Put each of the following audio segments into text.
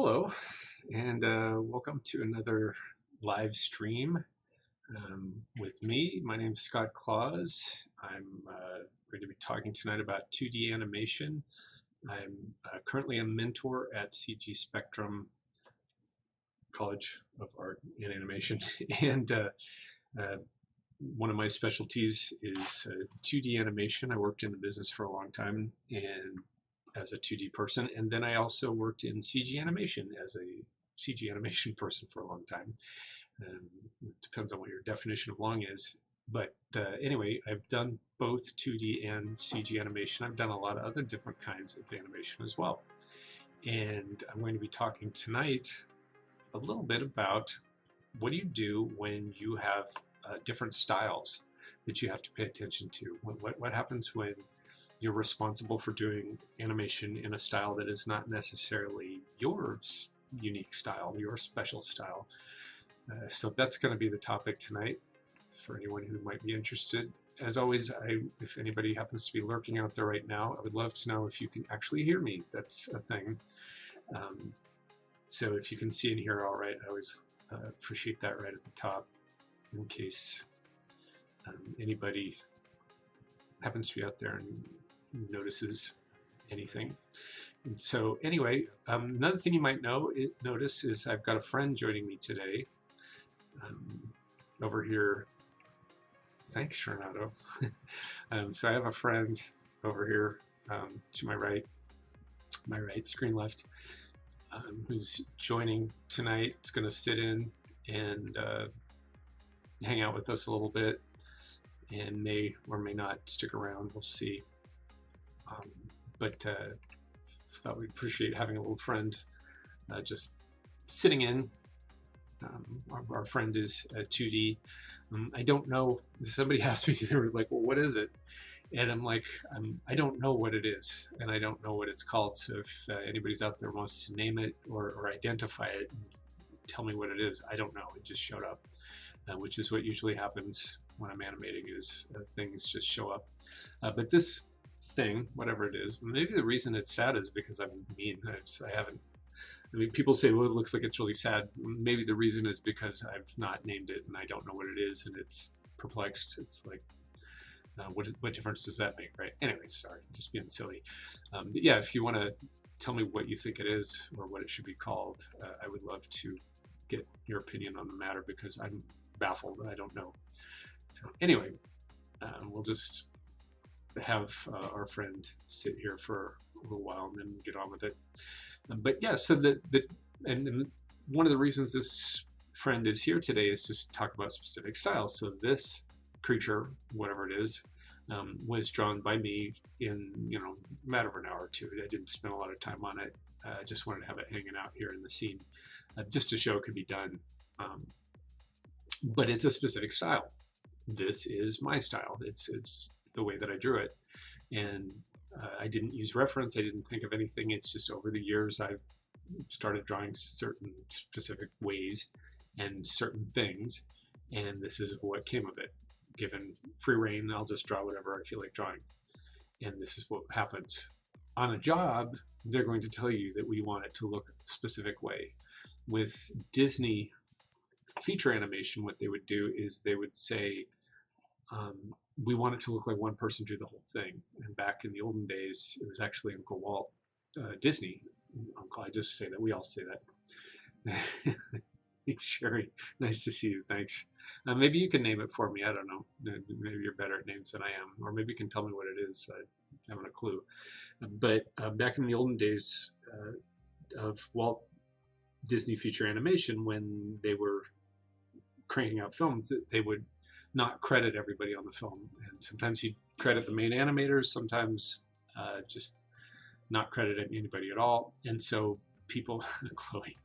Hello, and welcome to another live stream with me. My name is Scott Claus. I'm going to be talking tonight about 2D animation. I'm currently a mentor at CG Spectrum College of Art and Animation, and uh, one of my specialties is 2D animation. I worked in the business for a long time and as a 2D person, and then I also worked in CG animation as a CG animation person for a long time. It depends on what your definition of long is. But anyway, I've done both 2D and CG animation. I've done a lot of other different kinds of animation as well. And I'm going to be talking tonight a little bit about what do you do when you have different styles that you have to pay attention to. What happens when you're responsible for doing animation in a style that is not necessarily your unique style, your special style. So that's going to be the topic tonight for anyone who might be interested. As always, if anybody happens to be lurking out there right now, I would love to know if you can actually hear me. That's a thing. So if you can see and hear all right, I always appreciate that right at the top in case anybody happens to be out there and notices anything. And so anyway, another thing you might notice is I've got a friend joining me today over here. Thanks, Dorado. So I have a friend over here to my right screen left, who's joining tonight. It's going to sit in and hang out with us a little bit, and may or may not stick around. We'll see. But thought we'd appreciate having a little friend just sitting in. Our friend is 2D. I don't know. Somebody asked me, they were like, well, what is it? And I'm like, I don't know what it is, and I don't know what it's called. So if anybody's out there wants to name it or identify it, and tell me what it is. I don't know. It just showed up, which is what usually happens when I'm animating, is things just show up. But this thing, whatever it is, maybe the reason it's sad is because I'm mean. I mean, people say, well, it looks like it's really sad. Maybe the reason is because I've not named it and I don't know what it is, and it's perplexed. It's like, what difference does that make, right? Anyway, sorry, just being silly. But yeah, if you want to tell me what you think it is or what it should be called, I would love to get your opinion on the matter, because I'm baffled. I don't know. So anyway, we'll just have our friend sit here for a little while and then get on with it. But yeah, so and one of the reasons this friend is here today is to talk about specific styles. So this creature, whatever it is, was drawn by me in a matter of an hour or two. I didn't spend a lot of time on it. I just wanted to have it hanging out here in the scene, just to show it could be done. But it's a specific style. This is my style. It's the way that I drew it, and I didn't use reference. I didn't think of anything. It's just over the years I've started drawing certain specific ways and certain things, and this is what came of it. Given free reign, I'll just draw whatever I feel like drawing, and this is what happens. On a job, they're going to tell you that we want it to look a specific way. With Disney feature animation, what they would do is they would say, we want it to look like one person drew the whole thing. And back in the olden days, it was actually Uncle Walt Disney. Uncle, I just say that. We all say that. Sherry, nice to see you. Thanks. Maybe you can name it for me. I don't know. Maybe you're better at names than I am. Or maybe you can tell me what it is. I haven't a clue. But back in the olden days of Walt Disney feature animation, when they were cranking out films, they would not credit everybody on the film, and sometimes he'd credit the main animators, sometimes just not credit anybody at all. And so people, Chloe,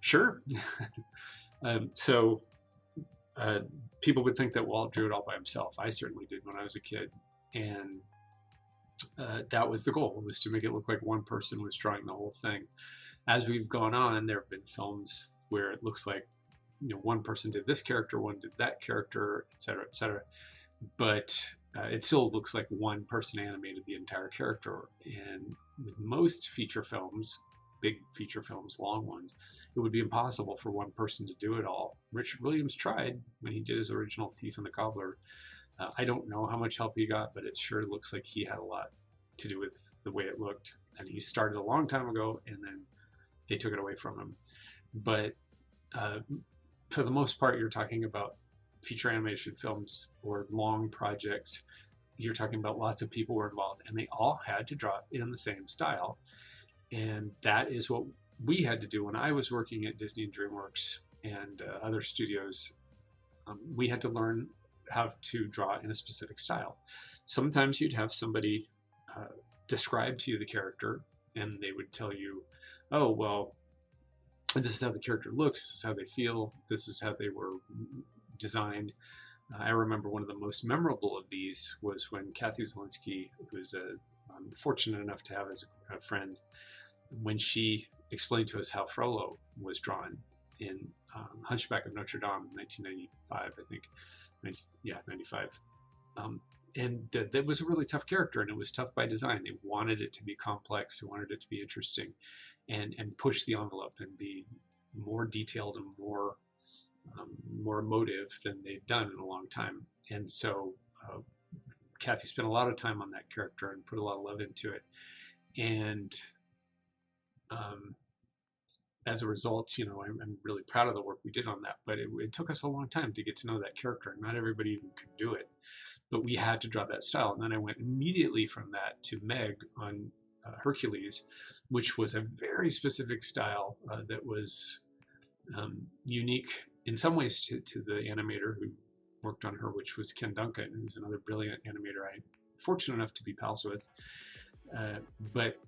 sure. So people would think that Walt drew it all by himself. I certainly did when I was a kid, and that was the goal, was to make it look like one person was drawing the whole thing. As we've gone on, there have been films where it looks like one person did this character, one did that character, etc., etc. But it still looks like one person animated the entire character. And with most feature films, big feature films, long ones, it would be impossible for one person to do it all. Richard Williams tried when he did his original Thief and the Cobbler. I don't know how much help he got, but it sure looks like he had a lot to do with the way it looked. And he started a long time ago, and then they took it away from him. But for the most part, you're talking about feature animation films or long projects. You're talking about lots of people were involved, and they all had to draw in the same style. And that is what we had to do when I was working at Disney and DreamWorks and other studios. We had to learn how to draw in a specific style. Sometimes you'd have somebody describe to you the character, and they would tell you, oh, well, this is how the character looks, this is how they feel, this is how they were designed. I remember one of the most memorable of these was when Kathy Zielinski, who was I'm fortunate enough to have as a friend, when she explained to us how Frollo was drawn in Hunchback of Notre Dame, 1995, I think. 95. And that was a really tough character, and it was tough by design. They wanted it to be complex, they wanted it to be interesting, and push the envelope and be more detailed and more emotive than they've done in a long time. And so Kathy spent a lot of time on that character and put a lot of love into it. And as a result, I'm really proud of the work we did on that, but it took us a long time to get to know that character, and not everybody even could do it. But we had to draw that style. And then I went immediately from that to Meg on Hercules, which was a very specific style that was unique in some ways to the animator who worked on her, which was Ken Duncan, who's another brilliant animator I'm fortunate enough to be pals with. But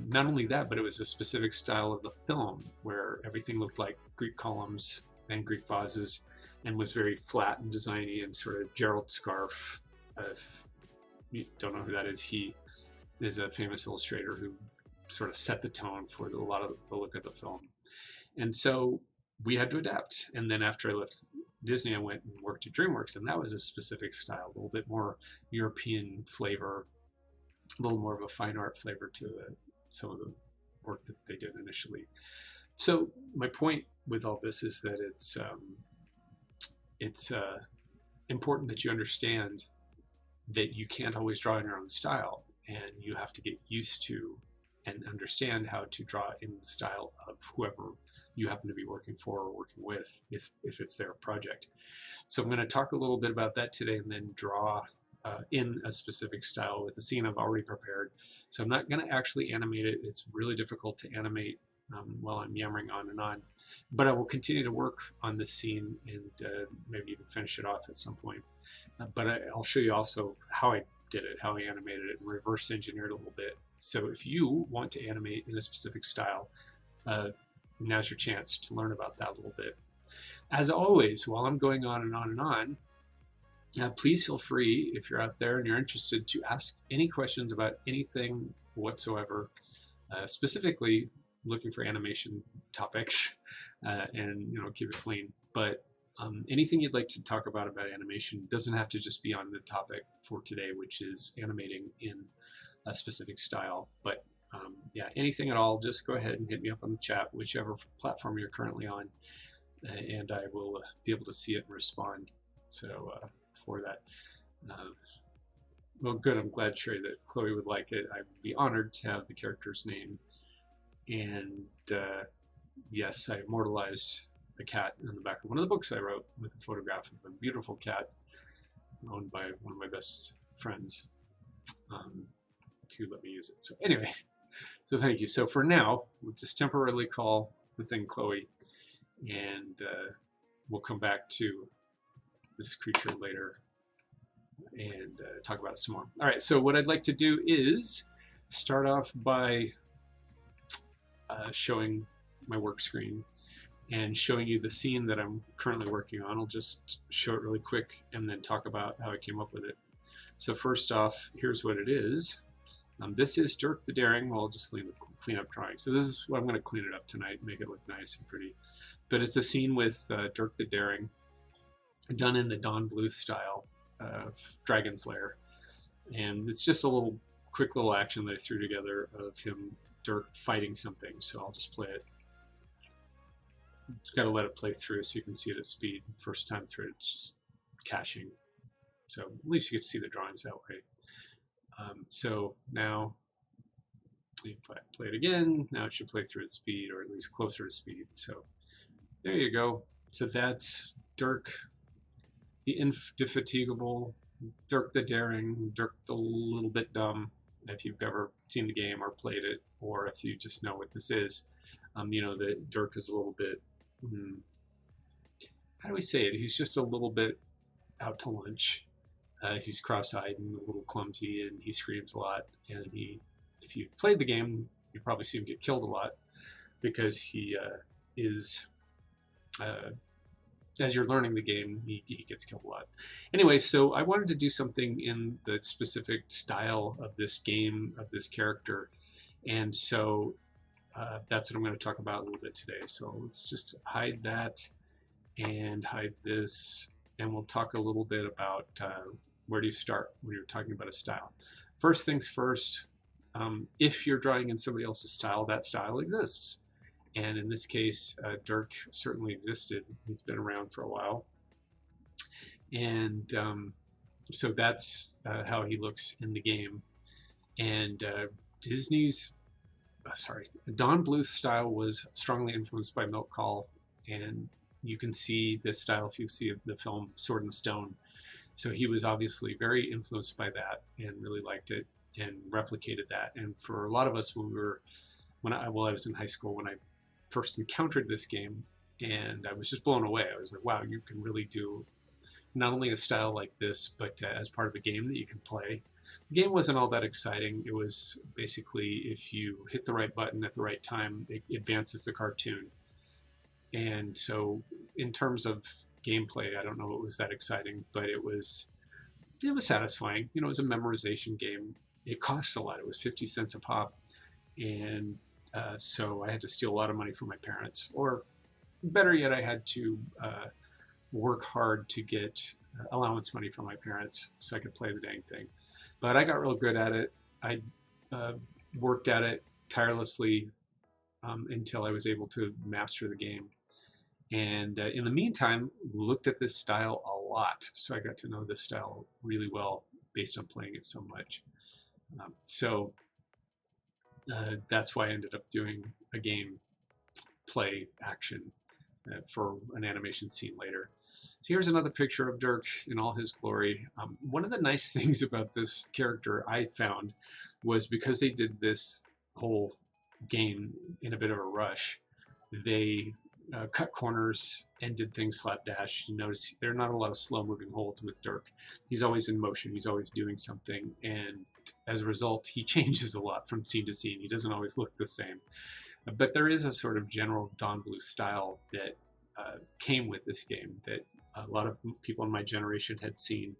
not only that, but it was a specific style of the film where everything looked like Greek columns and Greek vases and was very flat and designy, and sort of Gerald Scarfe. If you don't know who that is, he is a famous illustrator who sort of set the tone for a lot of the look of the film. And so we had to adapt. And then after I left Disney, I went and worked at DreamWorks, and that was a specific style, a little bit more European flavor, a little more of a fine art flavor to some of the work that they did initially. So my point with all this is that it's important that you understand that you can't always draw in your own style, and you have to get used to and understand how to draw in the style of whoever you happen to be working for or working with, if it's their project. So I'm going to talk a little bit about that today, and then draw in a specific style with a scene I've already prepared. So I'm not going to actually animate it. It's really difficult to animate while I'm yammering on and on. But I will continue to work on this scene and maybe even finish it off at some point. But I'll show you also how I did it, how I animated it, and reverse engineered a little bit. So if you want to animate in a specific style, now's your chance to learn about that a little bit. As always, while I'm going on and on and on, please feel free, if you're out there and you're interested, to ask any questions about anything whatsoever, specifically looking for animation topics, and keep it clean. But anything you'd like to talk about animation doesn't have to just be on the topic for today, which is animating in a specific style. But yeah, anything at all, just go ahead and hit me up on the chat, whichever platform you're currently on, and I will be able to see it and respond. So for that, well, good. I'm glad, Sherry, that Chloe would like it. I'd be honored to have the character's name. And yes, I immortalized a cat on the back of one of the books I wrote with a photograph of a beautiful cat owned by one of my best friends to let me use it. So anyway, so thank you. So for now, we'll just temporarily call the thing Chloe, and we'll come back to this creature later and talk about it some more. All right, so what I'd like to do is start off by showing my work screen and showing you the scene that I'm currently working on. I'll just show it really quick and then talk about how I came up with it. So first off, here's what it is. This is Dirk the Daring. Well, I'll just clean up drawing. So this is what I'm going to clean it up tonight, make it look nice and pretty. But it's a scene with Dirk the Daring, done in the Don Bluth style of Dragon's Lair. And it's just a quick little action that I threw together of him Dirk fighting something, so I'll just play it. Just got to let it play through so you can see it at speed. First time through, it's just caching. So at least you get to see the drawings that way. So now, if I play it again, now it should play through at speed, or at least closer to speed. So there you go. So that's Dirk, the indefatigable, Dirk the daring, Dirk the little bit dumb. If you've ever seen the game or played it, or if you just know what this is, you know that Dirk is a little bit, how do we say it? He's just a little bit out to lunch. He's cross-eyed and a little clumsy, and he screams a lot. And if you've played the game, you probably see him get killed a lot because he is, as you're learning the game, he gets killed a lot. Anyway, so I wanted to do something in the specific style of this game, of this character. And so that's what I'm going to talk about a little bit today. So let's just hide that and hide this. And we'll talk a little bit about where do you start when you're talking about a style. First things first, if you're drawing in somebody else's style, that style exists. And in this case, Dirk certainly existed. He's been around for a while. And so that's how he looks in the game. And Don Bluth's style was strongly influenced by Milk Call. And you can see this style if you see the film Sword and Stone. So he was obviously very influenced by that and really liked it and replicated that. And for a lot of us, when I was in high school, when I first encountered this game, and I was just blown away. I was like, wow, you can really do not only a style like this, but as part of a game that you can play. The game wasn't all that exciting. It was basically if you hit the right button at the right time, it advances the cartoon. And so in terms of gameplay, I don't know it was that exciting, but it was satisfying. You know, it was a memorization game. It cost a lot. It was 50 cents a pop. And so I had to steal a lot of money from my parents, or better yet, I had to work hard to get allowance money from my parents so I could play the dang thing. But I got real good at it. I worked at it tirelessly until I was able to master the game. And in the meantime, looked at this style a lot. So I got to know this style really well based on playing it so much. So that's why I ended up doing a game play action for an animation scene later. So here's another picture of Dirk in all his glory. One of the nice things about this character I found was because they did this whole game in a bit of a rush, they cut corners and did things slapdash. You notice there are not a lot of slow moving holds with Dirk. He's always in motion. He's always doing something. And as a result, he changes a lot from scene to scene. He doesn't always look the same. But there is a sort of general Don Bluth style that came with this game that a lot of people in my generation had seen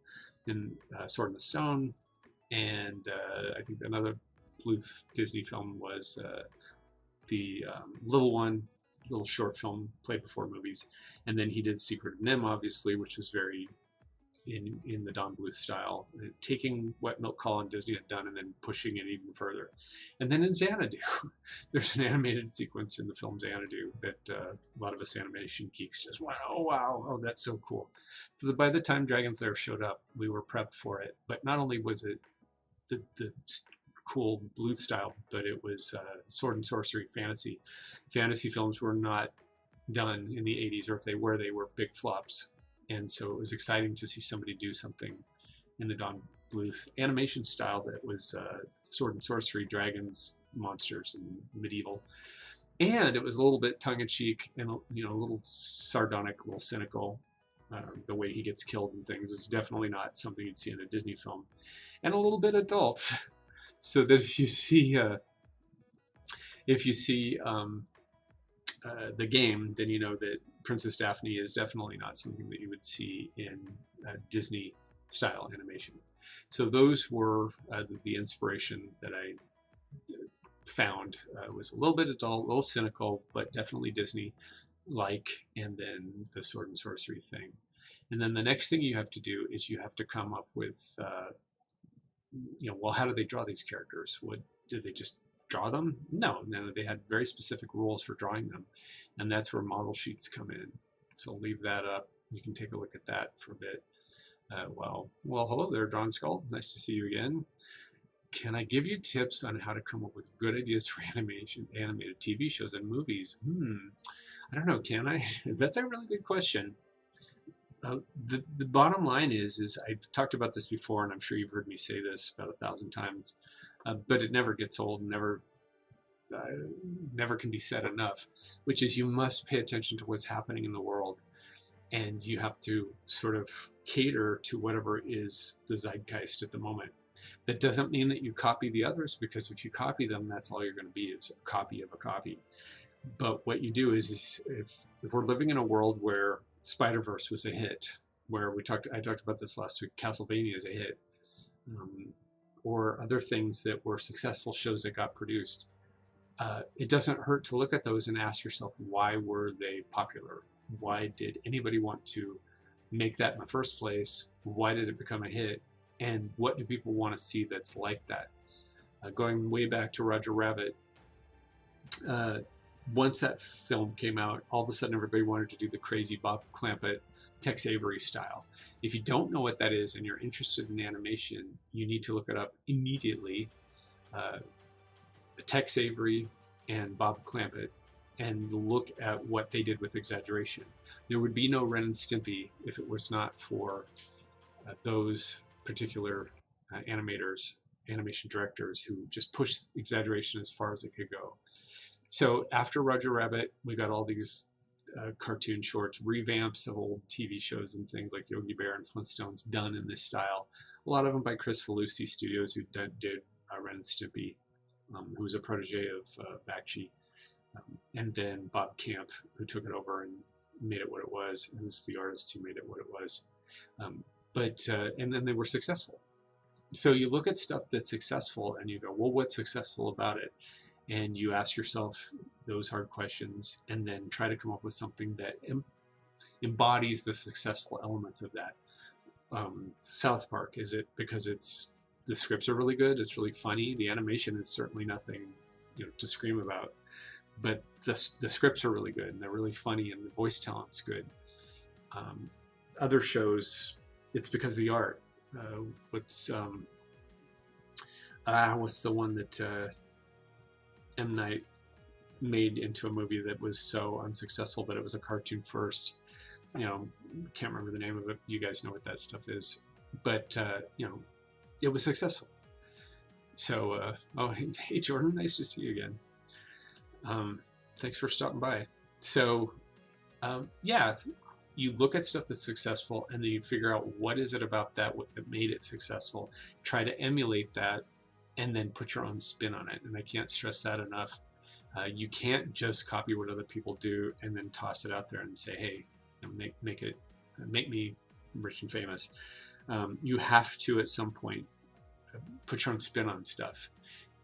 in Sword in the Stone. And I think another Bluth Disney film was the little short film played before movies. And then he did Secret of Nim, obviously, which was very in the Don Bluth style, taking what Milk Call and Disney had done and then pushing it even further. And then in Xanadu, there's an animated sequence in the film Xanadu that a lot of us animation geeks just, wow, oh, that's so cool. So by the time Dragon's Lair showed up, we were prepped for it. But not only was it the cool Bluth style, but it was sword and sorcery fantasy. Fantasy films were not done in the 80s, or if they were big flops. And so it was exciting to see somebody do something in the Don Bluth animation style that was sword and sorcery, dragons, monsters, and medieval. And it was a little bit tongue-in-cheek and a little sardonic, a little cynical. The way he gets killed and things is definitely not something you'd see in a Disney film. And a little bit adult, so that if you see the game, then you know that Princess Daphne is definitely not something that you would see in Disney style animation. So those were the inspiration that I found. Was a little bit adult, a little cynical, but definitely Disney-like, and then the sword and sorcery thing. And then the next thing you have to do is you have to come up with, well, how do they draw these characters? What did they just draw them? No, they had very specific rules for drawing them, and that's where model sheets come in. So leave that up. You can take a look at that for a bit. Well, hello there, Drawn Skull. Nice to see you again. Can I give you tips on how to come up with good ideas for animated TV shows and movies? I don't know, can I? That's a really good question. The bottom line is I've talked about this before, and I'm sure you've heard me say this about 1,000 times, but it never gets old, never can be said enough, which is you must pay attention to what's happening in the world, and you have to sort of cater to whatever is the zeitgeist at the moment. That doesn't mean that you copy the others, because if you copy them, that's all you're going to be, is a copy of a copy. But what you do is if we're living in a world where Spider-Verse was a hit, where I talked about this last week, Castlevania is a hit, or other things that were successful shows that got produced, it doesn't hurt to look at those and ask yourself, why were they popular? Why did anybody want to make that in the first place? Why did it become a hit? And what do people want to see that's like that? Going way back to Roger Rabbit, once that film came out, all of a sudden everybody wanted to do the crazy Bob Clampett, Tex Avery style. If you don't know what that is and you're interested in animation, you need to look it up immediately. Tex Avery and Bob Clampett, and look at what they did with exaggeration. There would be no Ren and Stimpy if it was not for those particular animators, animation directors, who just pushed exaggeration as far as it could go. So after Roger Rabbit, we got all these cartoon shorts, revamps of old TV shows and things like Yogi Bear and Flintstones done in this style. A lot of them by Chris Felucci Studios, who did Ren and Stimpy, who was a protege of Bakshi. And then Bob Camp, who took it over and made it what it was, and was the artist who made it what it was. And then they were successful. So you look at stuff that's successful and you go, well, what's successful about it? And you ask yourself those hard questions, and then try to come up with something that embodies the successful elements of that. South Park, is it because the scripts are really good, it's really funny? The animation is certainly nothing, to scream about, but the scripts are really good and they're really funny, and the voice talent's good. Other shows, it's because of the art. What's the one that M. Night made into a movie that was so unsuccessful, but it was a cartoon first? Can't remember the name of it. You guys know what that stuff is, but it was successful. So hey Jordan, nice to see you again. Thanks for stopping by. So yeah, you look at stuff that's successful, and then you figure out what is it about that made it successful. Try to emulate that, and then put your own spin on it. And I can't stress that enough. You can't just copy what other people do and then toss it out there and say, hey, make me rich and famous. You have to, at some point, put your own spin on stuff.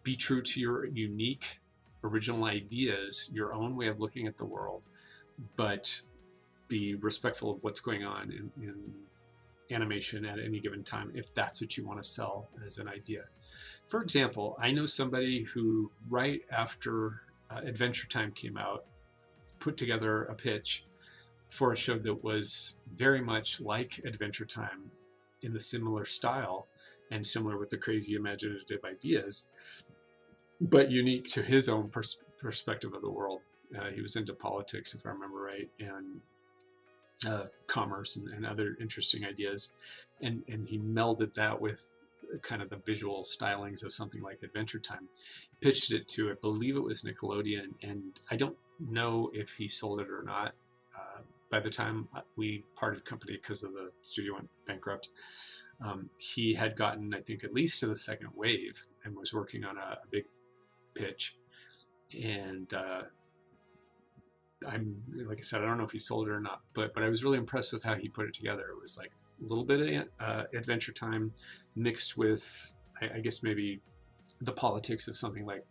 Be true to your unique, original ideas, your own way of looking at the world, but be respectful of what's going on in animation at any given time, if that's what you want to sell as an idea. For example, I know somebody who, right after Adventure Time came out, put together a pitch for a show that was very much like Adventure Time, in the similar style and similar with the crazy imaginative ideas, but unique to his own perspective of the world. He was into politics, if I remember right, and commerce and other interesting ideas, and he melded that with kind of the visual stylings of something like Adventure Time. Pitched it to, I believe it was Nickelodeon, and I don't know if he sold it or not. By the time we parted company because of the studio went bankrupt, he had gotten, I think, at least to the second wave and was working on a big pitch. And like I said, I don't know if he sold it or not, but I was really impressed with how he put it together. It was like a little bit of Adventure Time mixed with, I guess, maybe the politics of something like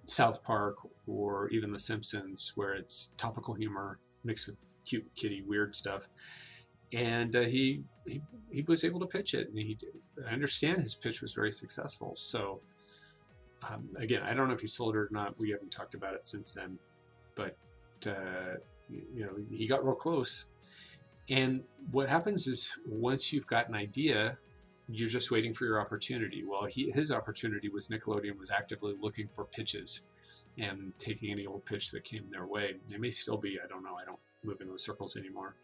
South Park or even The Simpsons, where it's topical humor mixed with cute kitty weird stuff. And he was able to pitch it, and I understand his pitch was very successful. So Again, I don't know if he sold it or not. We haven't talked about it since then, but he got real close. And what happens is once you've got an idea, you're just waiting for your opportunity. Well, his opportunity was Nickelodeon was actively looking for pitches and taking any old pitch that came their way. They may still be, I don't know, I don't move in those circles anymore.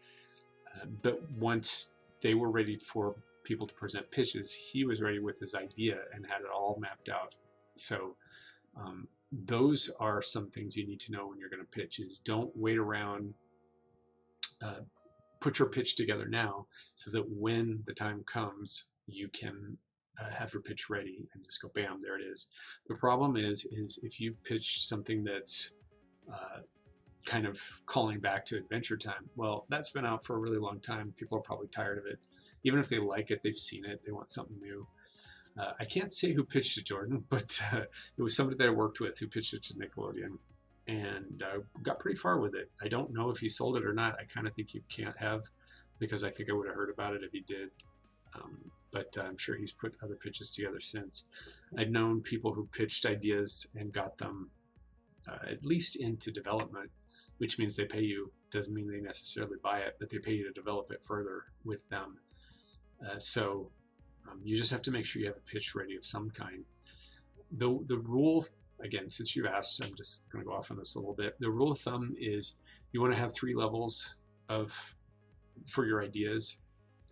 But once they were ready for people to present pitches, he was ready with his idea and had it all mapped out. So those are some things you need to know when you're going to pitch is don't wait around. Put your pitch together now so that when the time comes, you can have your pitch ready and just go, bam, there it is. The problem is if you've pitched something that's kind of calling back to Adventure Time, well, that's been out for a really long time. People are probably tired of it. Even if they like it, they've seen it, they want something new. I can't say who pitched it, Jordan, but it was somebody that I worked with who pitched it to Nickelodeon and got pretty far with it. I don't know if he sold it or not. I kind of think he can't have, because I think I would have heard about it if he did. But I'm sure he's put other pitches together since. I've known people who pitched ideas and got them at least into development, which means they pay you. Doesn't mean they necessarily buy it, but they pay you to develop it further with them. So you just have to make sure you have a pitch ready of some kind. The rule, again, since you've asked, I'm just going to go off on this a little bit. The rule of thumb is you want to have 3 levels for your ideas.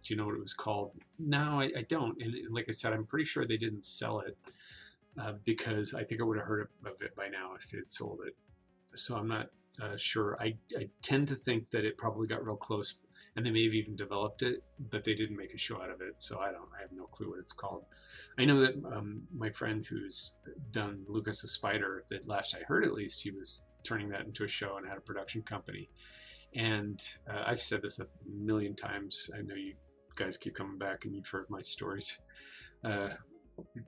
Do you know what it was called? No, I don't. And like I said, I'm pretty sure they didn't sell it because I think I would have heard of it by now if they had sold it. So I'm not sure. I tend to think that it probably got real close and they may have even developed it, but they didn't make a show out of it. So I have no clue what it's called. I know that my friend who's done Lucas the Spider, that last I heard at least, he was turning that into a show and had a production company. And I've said this a million times. I know you guys keep coming back and you've heard my stories. You're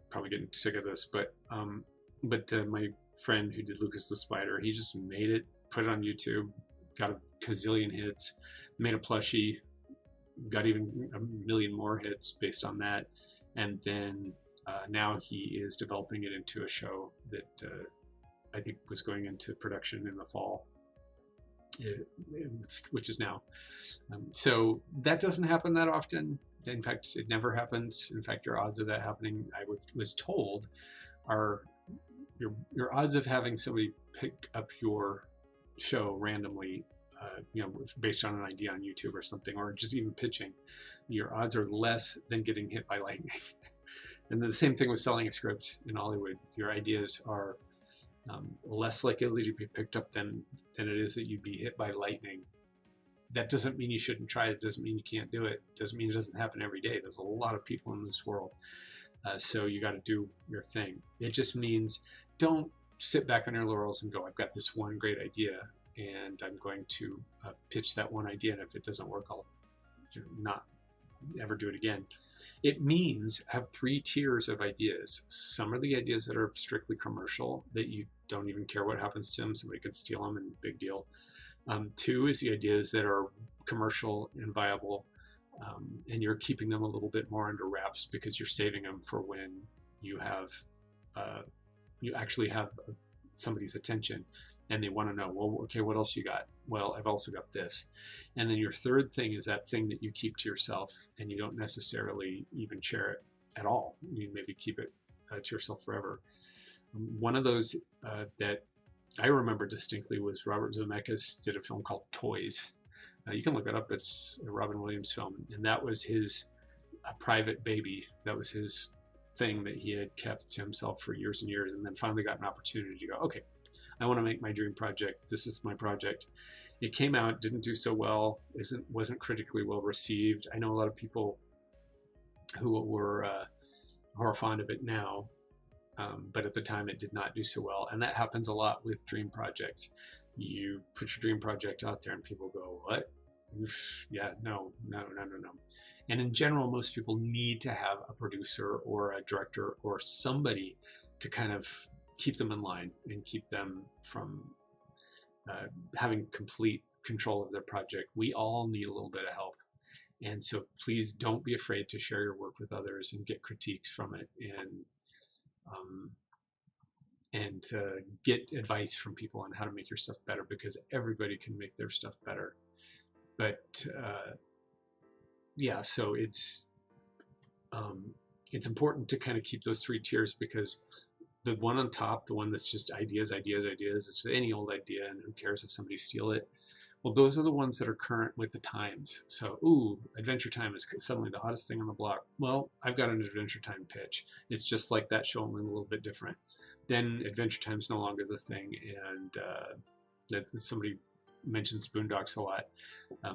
probably getting sick of this, but my friend who did Lucas the Spider, he just made it, put it on YouTube, got a gazillion hits, made a plushie, got even a million more hits based on that. And then now he is developing it into a show that I think was going into production in the fall, which is now. So that doesn't happen that often. In fact, it never happens. In fact, your odds of that happening, I was told, are your odds of having somebody pick up your show randomly, based on an idea on YouTube or something, or just even pitching, your odds are less than getting hit by lightning. And then the same thing with selling a script in Hollywood. Your ideas are less likely to be picked up than it is that you'd be hit by lightning. That doesn't mean you shouldn't try it. Doesn't mean you can't do it. Doesn't mean it doesn't happen every day. There's a lot of people in this world. So you got to do your thing. It just means don't sit back on your laurels and go, I've got this one great idea and I'm going to pitch that one idea. And if it doesn't work, I'll not ever do it again. It means have 3 tiers of ideas. Some are the ideas that are strictly commercial, that you don't even care what happens to them. Somebody could steal them and big deal. 2 is the ideas that are commercial and viable, and you're keeping them a little bit more under wraps because you're saving them for when you have you actually have somebody's attention and they want to know, well, okay, what else you got? Well, I've also got this. And then your 3rd thing is that thing that you keep to yourself and you don't necessarily even share it at all. You maybe keep it to yourself forever. One of those that I remember distinctly was Robert Zemeckis did a film called Toys. You can look it up. It's a Robin Williams film. And that was his private baby. That was his thing that he had kept to himself for years and years, and then finally got an opportunity to go, okay, I want to make my dream project. This is my project. It came out, didn't do so well, wasn't critically well received. I know a lot of people who are fond of it now, but at the time it did not do so well. And that happens a lot with dream projects. You put your dream project out there and people go, what? Oof, yeah, no. And in general, most people need to have a producer or a director or somebody to kind of keep them in line and keep them from having complete control of their project. We all need a little bit of help. And so please don't be afraid to share your work with others and get critiques from it. And and get advice from people on how to make your stuff better, because everybody can make their stuff better. But yeah, so it's important to kind of keep those three tiers, because the one on top, the one that's just ideas, it's any old idea and who cares if somebody steal it. Well, those are the ones that are current with the times. So, ooh, Adventure Time is suddenly the hottest thing on the block. Well, I've got an Adventure Time pitch. It's just like that show, only a little bit different. Then Adventure Time's no longer the thing, and that somebody mentions Boondocks a lot.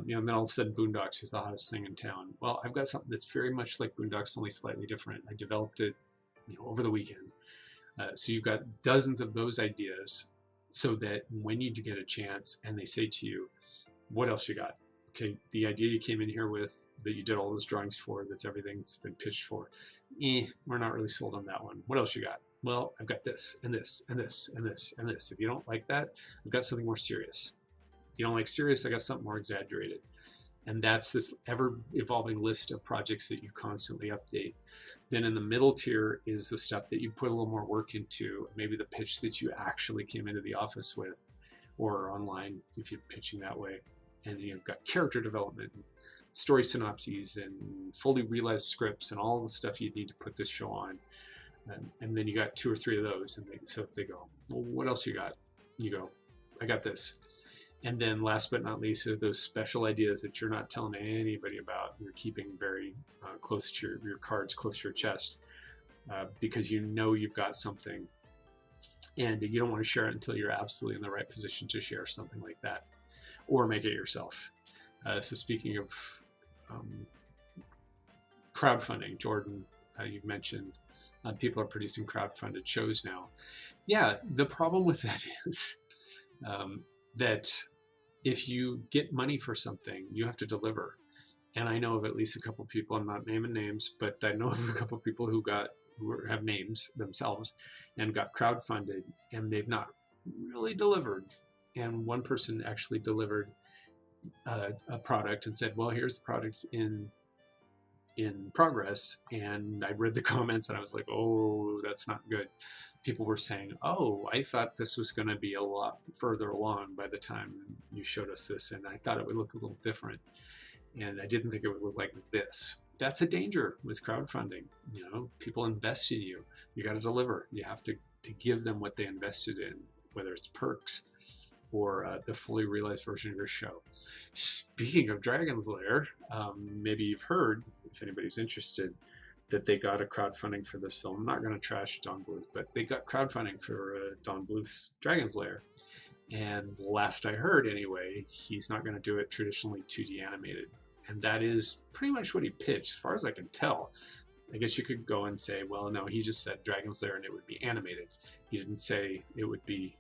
Then all of a sudden Boondocks is the hottest thing in town. Well, I've got something that's very much like Boondocks, only slightly different. I developed it, over the weekend. So you've got dozens of those ideas, so that when you do get a chance and they say to you, what else you got? Okay, the idea you came in here with, that you did all those drawings for, that's everything that's been pitched for, we're not really sold on that one. What else you got? Well, I've got this and this and this and this and this. If you don't like that, I've got something more serious. If you don't like serious, I got something more exaggerated. And that's this ever-evolving list of projects that you constantly update. Then in the middle tier is the stuff that you put a little more work into, maybe the pitch that you actually came into the office with, or online if you're pitching that way. And you've got character development, and story synopses, and fully realized scripts, and all the stuff you need to put this show on. And then you got 2 or 3 of those. And so if they go, well, what else you got? You go, I got this. And then last but not least are those special ideas that you're not telling anybody about. You're keeping very close to your cards, close to your chest, because you've got something, and you don't want to share it until you're absolutely in the right position to share something like that, or make it yourself. So speaking of crowdfunding, Jordan, you've mentioned people are producing crowdfunded shows now. Yeah, the problem with that is that if you get money for something, you have to deliver. And I know of at least a couple people, I'm not naming names, but I know of a couple people who have names themselves and got crowdfunded, and they've not really delivered. And one person actually delivered a product and said, well, here's the product in progress. And I read the comments and I was like, oh, that's not good. People were saying, oh, I thought this was going to be a lot further along by the time you showed us this, and I thought it would look a little different, and I didn't think it would look like this. That's a danger with crowdfunding. People invest in you. You got to deliver. You have to give them what they invested in, whether it's perks or the fully realized version of your show. Speaking of Dragon's Lair, maybe you've heard, if anybody's interested, that they got a crowdfunding for this film. I'm not going to trash Don Bluth, but they got crowdfunding for Don Bluth's Dragon's Lair. And last I heard, anyway, he's not going to do it traditionally 2D animated. And that is pretty much what he pitched, as far as I can tell. I guess you could go and say, well, no, he just said Dragon's Lair and it would be animated. He didn't say it would be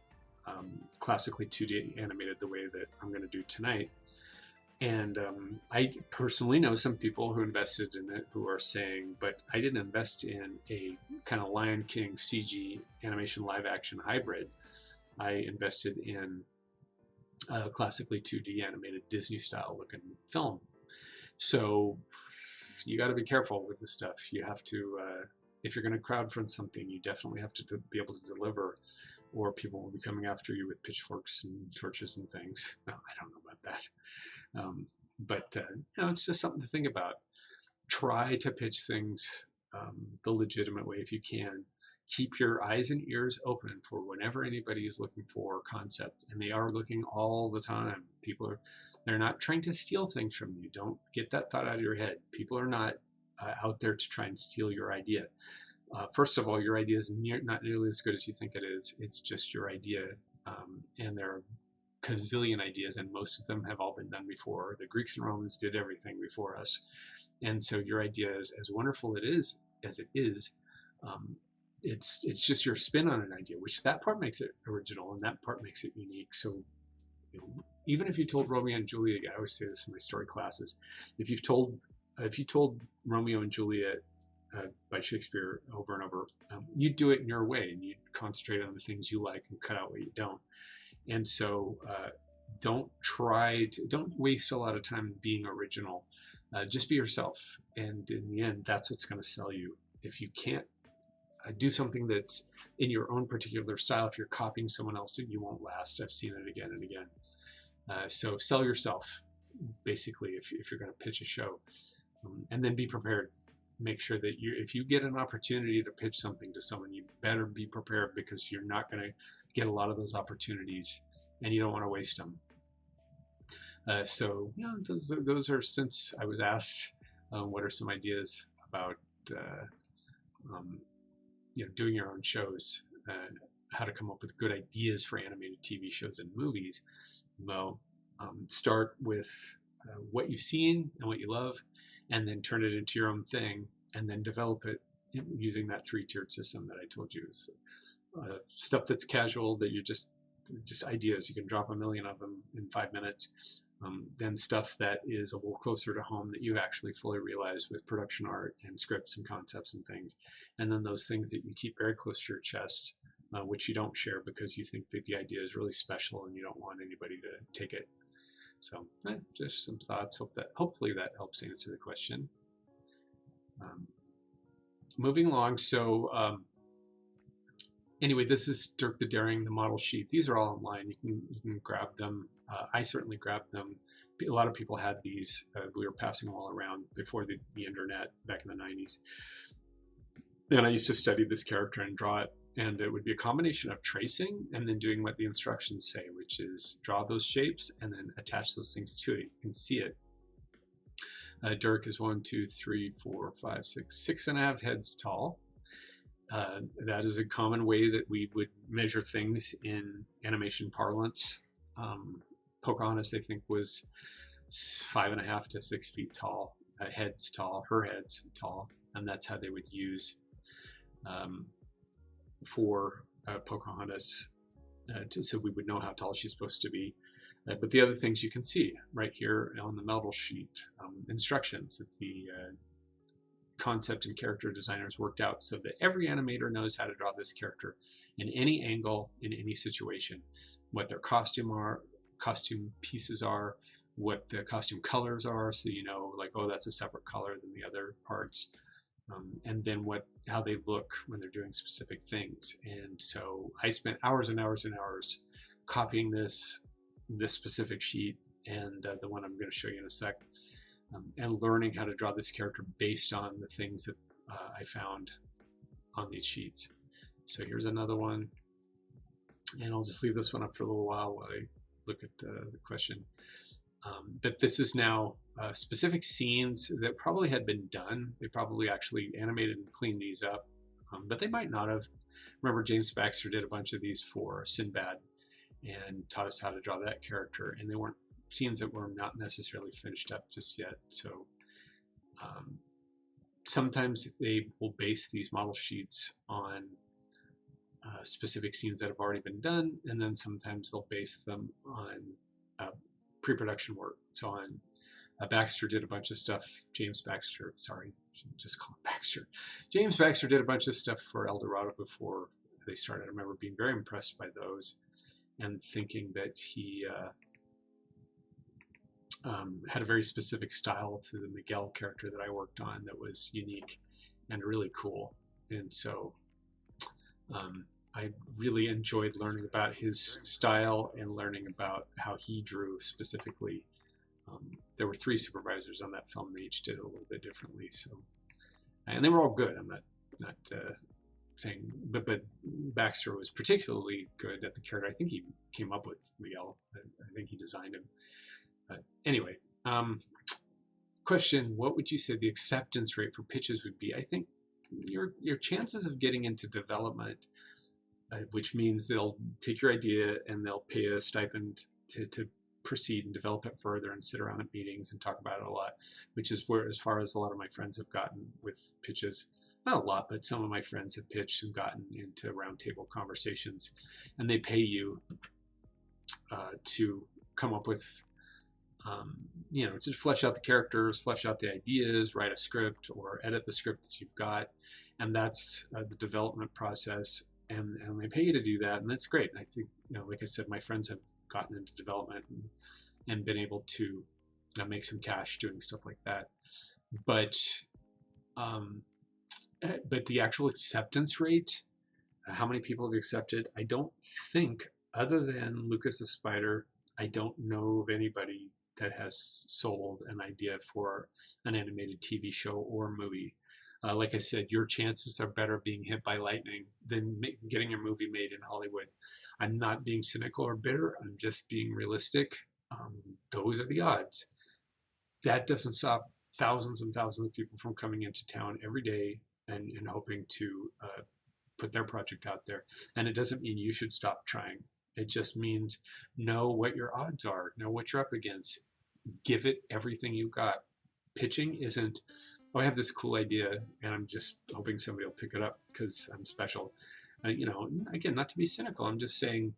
classically 2D animated the way that I'm going to do tonight. And I personally know some people who invested in it who are saying, but I didn't invest in a kind of Lion King CG animation live action hybrid. I invested in a classically 2D animated Disney style looking film. So you got to be careful with this stuff. You have to, if you're going to crowdfund something, you definitely have to be able to deliver, or people will be coming after you with pitchforks and torches and things. No, I don't know about that. But it's just something to think about. Try to pitch things the legitimate way if you can. Keep your eyes and ears open for whenever anybody is looking for concepts, and they are looking all the time. They're not trying to steal things from you. Don't get that thought out of your head. People are not out there to try and steal your idea. First of all, your idea is not nearly as good as you think it is. It's just your idea, and there are gazillion ideas, and most of them have all been done before. The Greeks and Romans did everything before us, and so your idea is as wonderful as it is. It's just your spin on an idea, which that part makes it original, and that part makes it unique. So even if you told Romeo and Juliet, I always say this in my story classes, if you told Romeo and Juliet by Shakespeare over and over, you'd do it in your way, and you'd concentrate on the things you like and cut out what you don't. And so don't waste a lot of time being original. Just be yourself, and in the end, that's what's going to sell you. If you can't do something that's in your own particular style. If you're copying someone else, you won't last. I've seen it again and again. So sell yourself, basically, if you're going to pitch a show, and then be prepared. Make sure that if you get an opportunity to pitch something to someone, you better be prepared, because you're not going to get a lot of those opportunities, and you don't want to waste them. So, you know, those are, since I was asked what are some ideas about you know, doing your own shows, how to come up with good ideas for animated TV shows and movies. Well, start with what you've seen and what you love, and then turn it into your own thing, and then develop it using that 3-tiered system that I told you. So, stuff that's casual, that you're just ideas. You can drop a million of them in 5 minutes. Then stuff that is a little closer to home, that you actually fully realize with production art and scripts and concepts and things. And then those things that you keep very close to your chest, which you don't share because you think that the idea is really special and you don't want anybody to take it. So just some thoughts. Hopefully that helps answer the question. Moving along. So anyway, this is Dirk the Daring, the model sheet. These are all online. You can grab them. I certainly grabbed them. A lot of people had these. We were passing them all around before the internet back in the 90s. And I used to study this character and draw it. And it would be a combination of tracing and then doing what the instructions say, which is draw those shapes and then attach those things to it. You can see it. Dirk is 1, 2, 3, 4, 5, 6, 6.5 heads tall. That is a common way that we would measure things in animation parlance. Pocahontas, I think, was 5.5 to 6 feet tall, heads tall, her head's tall, and that's how they would use for Pocahontas, so we would know how tall she's supposed to be. But the other things you can see right here on the model sheet, instructions that the concept and character designers worked out so that every animator knows how to draw this character in any angle, in any situation, what their costume pieces are, what the costume colors are, so you know, like, oh, that's a separate color than the other parts, and then how they look when they're doing specific things. And so I spent hours and hours and hours copying this specific sheet, and the one I'm going to show you in a sec, and learning how to draw this character based on the things that I found on these sheets. So here's another one, and I'll just leave this one up for a little while I look at the question. But this is now specific scenes that probably had been done. They probably actually animated and cleaned these up, but they might not have. Remember, James Baxter did a bunch of these for Sinbad and taught us how to draw that character, and they weren't scenes that were not necessarily finished up just yet. So sometimes they will base these model sheets on specific scenes that have already been done, and then sometimes they'll base them on pre-production work. So on Baxter did a bunch of stuff. James Baxter, sorry, just call him Baxter. James Baxter did a bunch of stuff for El Dorado before they started. I remember being very impressed by those and thinking that he had a very specific style to the Miguel character that I worked on that was unique and really cool. And so I really enjoyed learning about his style and learning about how he drew specifically. There were 3 supervisors on that film. They each did it a little bit differently. So, and they were all good. I'm not saying, but Baxter was particularly good at the character. I think he came up with Miguel. I think he designed him. Anyway, question: what would you say the acceptance rate for pitches would be? I think your chances of getting into development, which means they'll take your idea and they'll pay a stipend to proceed and develop it further and sit around at meetings and talk about it a lot, which is where, as far as a lot of my friends have gotten with pitches. Not a lot, but some of my friends have pitched and gotten into roundtable conversations, and they pay you to come up with, you know, to flesh out the characters, flesh out the ideas, write a script or edit the script that you've got. And that's the development process. And they pay you to do that. And that's great. And I think, you know, like I said, my friends have gotten into development and been able to make some cash doing stuff like that. But But the actual acceptance rate, how many people have accepted, I don't think, other than Lucas the Spider, I don't know of anybody that has sold an idea for an animated TV show or movie. Like I said, your chances are better being hit by lightning than getting your movie made in Hollywood. I'm not being cynical or bitter. I'm just being realistic. Those are the odds. That doesn't stop thousands and thousands of people from coming into town every day and hoping to put their project out there. And it doesn't mean you should stop trying. It just means know what your odds are, know what you're up against, give it everything you got. Pitching isn't, oh, I have this cool idea and I'm just hoping somebody will pick it up because I'm special. You know, again, not to be cynical, I'm just saying,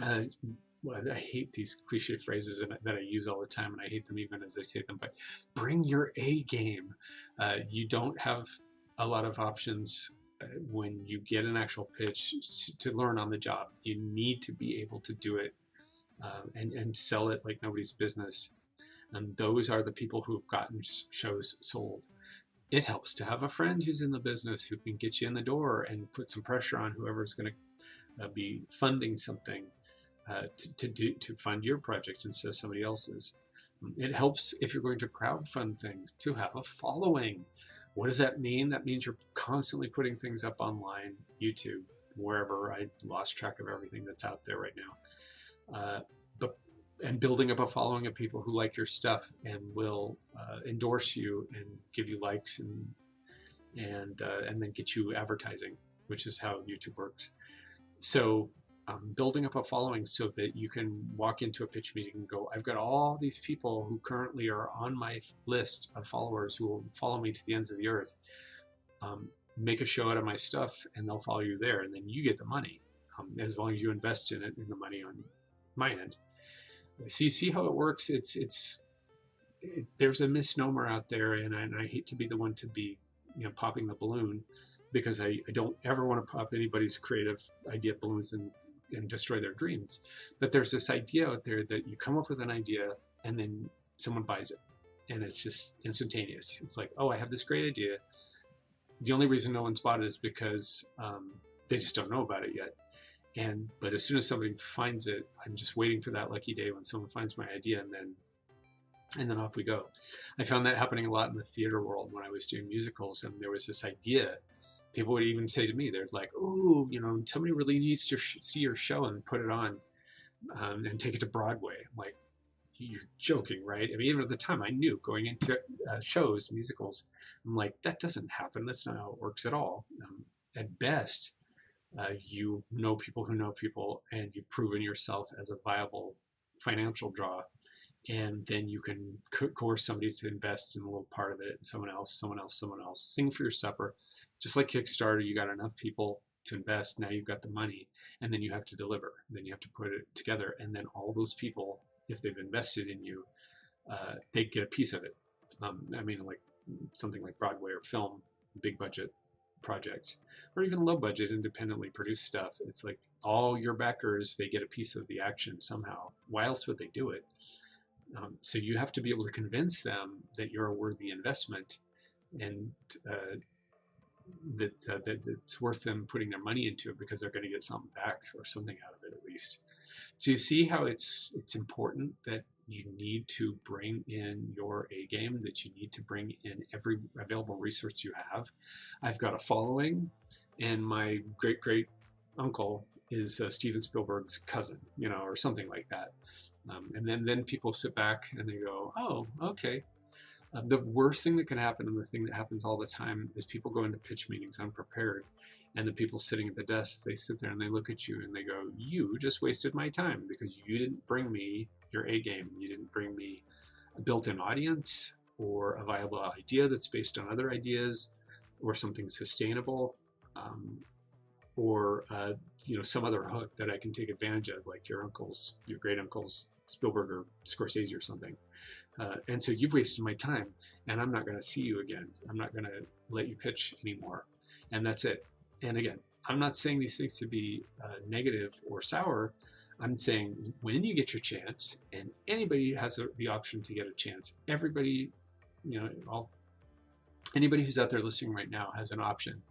well, I hate these cliche phrases that I use all the time, and I hate them even as I say them, but bring your A game. You don't have a lot of options when you get an actual pitch to learn on the job. You need to be able to do it and sell it like nobody's business. And those are the people who've gotten shows sold. It helps to have a friend who's in the business who can get you in the door and put some pressure on whoever's going to be funding something to fund your projects instead of somebody else's. It helps if you're going to crowdfund things to have a following. What does that mean? That means you're constantly putting things up online, YouTube, wherever. I lost track of everything that's out there right now. And building up a following of people who like your stuff and will endorse you and give you likes and then get you advertising, which is how YouTube works. So building up a following so that you can walk into a pitch meeting and go, I've got all these people who currently are on my list of followers who will follow me to the ends of the earth. Make a show out of my stuff and they'll follow you there, and then you get the money as long as you invest in it, in the money on my end. See how it works. There's a misnomer out there, and I hate to be the one to be, popping the balloon, because I don't ever want to pop anybody's creative idea balloons and destroy their dreams. But there's this idea out there that you come up with an idea and then someone buys it, and it's just instantaneous. It's like, oh, I have this great idea. The only reason no one's bought it is because they just don't know about it yet. But as soon as somebody finds it, I'm just waiting for that lucky day when someone finds my idea, and then off we go. I found that happening a lot in the theater world when I was doing musicals, and there was this idea. People would even say to me, "There's like, oh, somebody really needs to see your show and put it on and take it to Broadway." I'm like, you're joking, right? I mean, even at the time, I knew going into shows, musicals, I'm like, that doesn't happen. That's not how it works at all. At best, you know people who know people, and you've proven yourself as a viable financial draw, and then you can coerce somebody to invest in a little part of it, and someone else. Sing for your supper. Just like Kickstarter, you got enough people to invest, now you've got the money, and then you have to deliver. Then you have to put it together, and then all those people, if they've invested in you, they get a piece of it. Like something like Broadway or film, big budget projects, or even low budget independently produced stuff. It's like all your backers, they get a piece of the action somehow. Why else would they do it? So you have to be able to convince them that you're a worthy investment, and that it's worth them putting their money into it, because they're going to get something back, or something out of it at least. So you see how it's important that you need to bring in your A game, that you need to bring in every available resource you have. I've got a following, and my great uncle is Steven Spielberg's cousin, or something like that. And then people sit back and they go, oh, okay. The worst thing that can happen, and the thing that happens all the time, is people go into pitch meetings unprepared, and the people sitting at the desk, they sit there and they look at you and they go, you just wasted my time because you didn't bring me your A game. You didn't bring me a built-in audience, or a viable idea that's based on other ideas, or something sustainable, or some other hook that I can take advantage of, like your great uncle's Spielberg or Scorsese or something. And so you've wasted my time, and I'm not going to see you again. I'm not going to let you pitch anymore. And that's it. And again, I'm not saying these things to be negative or sour. I'm saying when you get your chance, and anybody has the option to get a chance, everybody, Anybody who's out there listening right now has an option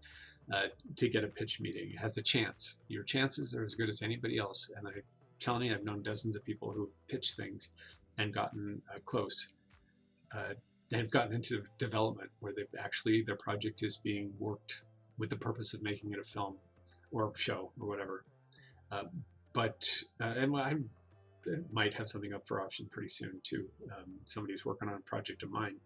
to get a pitch meeting, has a chance. Your chances are as good as anybody else. And I'm telling you, I've known dozens of people who pitched things and gotten close. They've gotten into development where they've actually, their project is being worked with the purpose of making it a film or a show or whatever. And I might have something up for auction pretty soon too. Somebody who's working on a project of mine.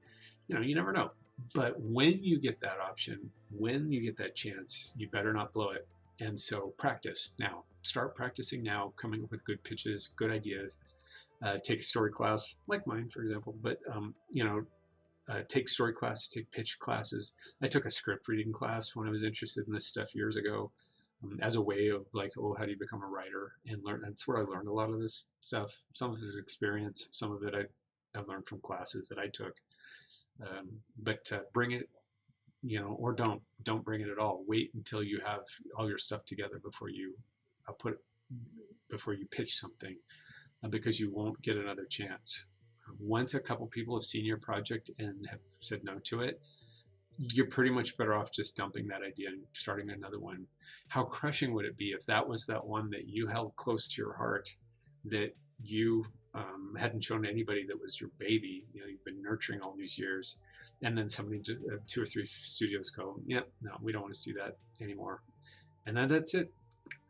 You know, you never know. But when you get that option, when you get that chance, you better not blow it. And so practice now. Start practicing now, coming up with good pitches, good ideas. Take a story class like mine, for example. But, take story classes, take pitch classes. I took a script reading class when I was interested in this stuff years ago as a way of like, oh, how do you become a writer and learn? That's where I learned a lot of this stuff. Some of it is experience. Some of it I've learned from classes that I took. But bring it, or don't bring it at all. Wait until you have all your stuff together before you pitch something, because you won't get another chance. Once a couple people have seen your project and have said no to it, you're pretty much better off just dumping that idea and starting another one. How crushing would it be if that was that one that you held close to your heart, that you hadn't shown to anybody, that was your baby, you've been nurturing all these years, and then somebody, 2 or 3 studios go, yeah, no, we don't want to see that anymore. And then that's it.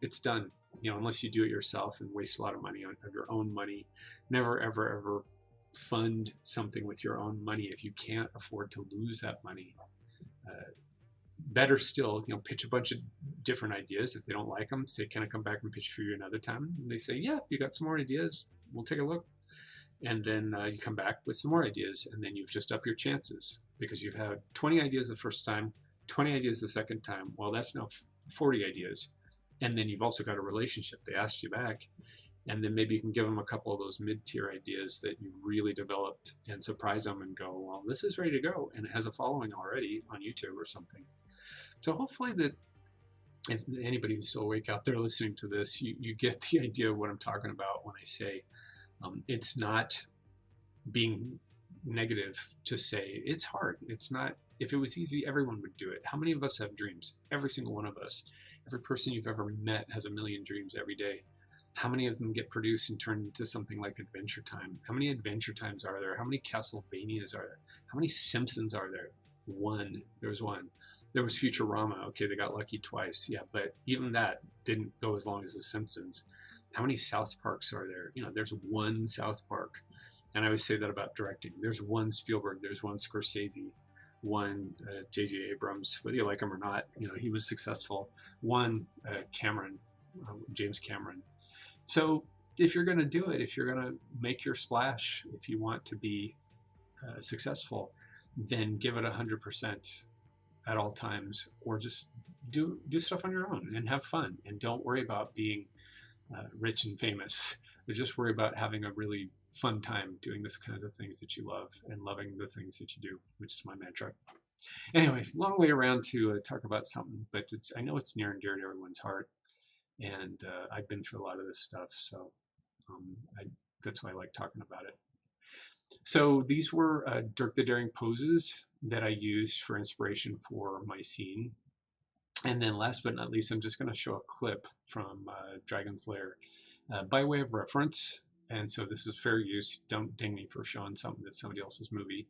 It's done. Unless you do it yourself and waste a lot of money of your own money. Never, ever, ever fund something with your own money if you can't afford to lose that money. Better still, pitch a bunch of different ideas. If they don't like them, say, can I come back and pitch for you another time? And they say, yeah, you got some more ideas, we'll take a look. And then you come back with some more ideas, and then you've just upped your chances because you've had 20 ideas the first time, 20 ideas the second time. Well, that's now 40 ideas. And then you've also got a relationship. They asked you back, and then maybe you can give them a couple of those mid-tier ideas that you really developed and surprise them and go, well, this is ready to go. And it has a following already on YouTube or something. So hopefully that if anybody who's still awake out there listening to this, you get the idea of what I'm talking about when I say it's not being negative to say it's hard. It's not. If it was easy, everyone would do it. How many of us have dreams? Every single one of us. Every person you've ever met has a million dreams every day. How many of them get produced and turned into something like Adventure Time? How many Adventure Times are there? How many Castlevanias are there? How many Simpsons are there? One. There was one. There was Futurama. Okay, they got lucky twice. Yeah, but even that didn't go as long as The Simpsons. How many South Parks are there? There's one South Park. And I always say that about directing. There's one Spielberg. There's one Scorsese. One J.J. Abrams, whether you like him or not, he was successful. One Cameron, James Cameron. So if you're going to do it, if you're going to make your splash, if you want to be successful, then give it 100% at all times, or just do stuff on your own and have fun, and don't worry about being rich and famous. But just worry about having a really fun time doing this kinds of things that you love and loving the things that you do, which is my mantra. Anyway, long way around to talk about something, but I know it's near and dear to everyone's heart, and I've been through a lot of this stuff, so that's why I like talking about it. So these were Dirk the Daring poses that I used for inspiration for my scene. And then last but not least, I'm just going to show a clip from Dragon's Lair by way of reference. And so this is fair use. Don't ding me for showing something that's somebody else's movie,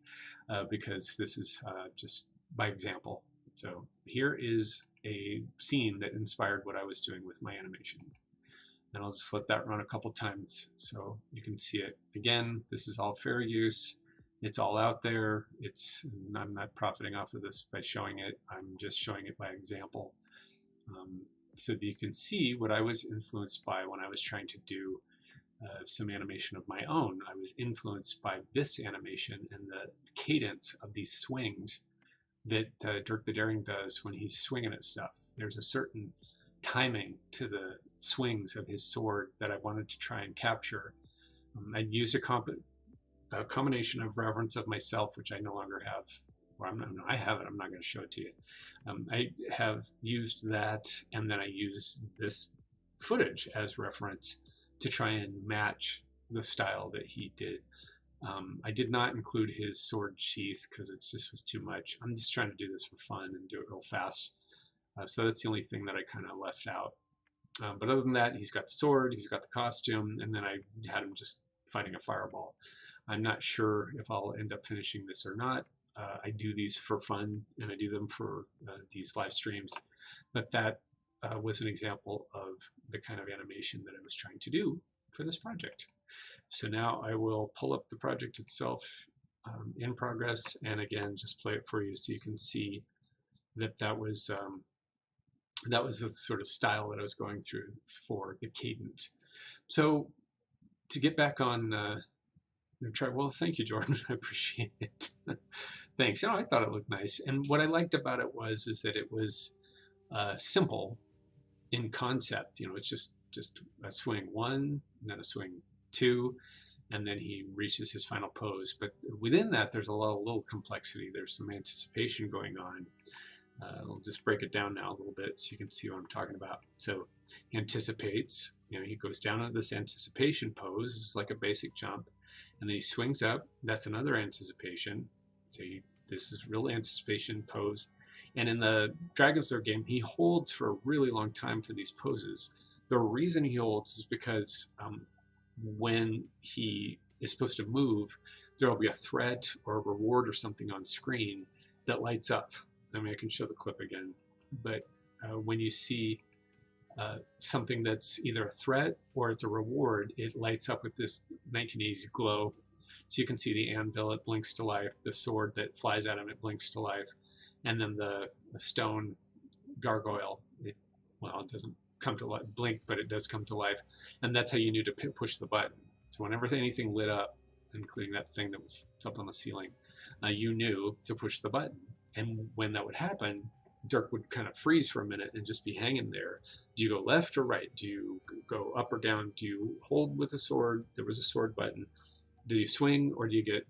because this is just by example. So here is a scene that inspired what I was doing with my animation. And I'll just let that run a couple times so you can see it. Again, this is all fair use. It's all out there. I'm not profiting off of this by showing it. I'm just showing it by example, so that you can see what I was influenced by when I was trying to do some animation of my own. I was influenced by this animation and the cadence of these swings that Dirk the Daring does when he's swinging at stuff. There's a certain timing to the swings of his sword that I wanted to try and capture. I'd used a combination of reverence of myself, which I no longer have. Or I have it, I'm not going to show it to you. I have used that, and then I use this footage as reference to try and match the style that he did. I did not include his sword sheath because it just was too much. I'm just trying to do this for fun and do it real fast. So that's the only thing that I kind of left out. But other than that, he's got the sword, he's got the costume, and then I had him just fighting a fireball. I'm not sure if I'll end up finishing this or not. I do these for fun, and I do them for these live streams. But that was an example of the kind of animation that I was trying to do for this project. So now I will pull up the project itself in progress, and again, just play it for you so you can see that that was the sort of style that I was going through for the cadence. So to get back on, well, thank you, Jordan. I appreciate it. Thanks. I thought it looked nice, and what I liked about it is that it was simple in concept. It's just a swing 1, and then a swing 2, and then he reaches his final pose. But within that, there's a lot of little complexity. There's some anticipation going on. I'll just break it down now a little bit so you can see what I'm talking about. So he anticipates, he goes down into this anticipation pose. This is like a basic jump. And then he swings up. That's another anticipation. So this is real anticipation pose. And in the Dragon's Lair game, he holds for a really long time for these poses. The reason he holds is because when he is supposed to move, there will be a threat or a reward or something on screen that lights up. I mean, I can show the clip again, but when you see something that's either a threat or it's a reward, it lights up with this 1980s glow. So you can see the anvil, it blinks to life. The sword that flies at him, it blinks to life. And then the stone gargoyle, it doesn't come to life, blink, but it does come to life. And that's how you knew to push the button. So whenever anything lit up, including that thing that was up on the ceiling, you knew to push the button. And when that would happen, Dirk would kind of freeze for a minute and just be hanging there. Do you go left or right? Do you go up or down? Do you hold with the sword? There was a sword button. Do you swing, or do you get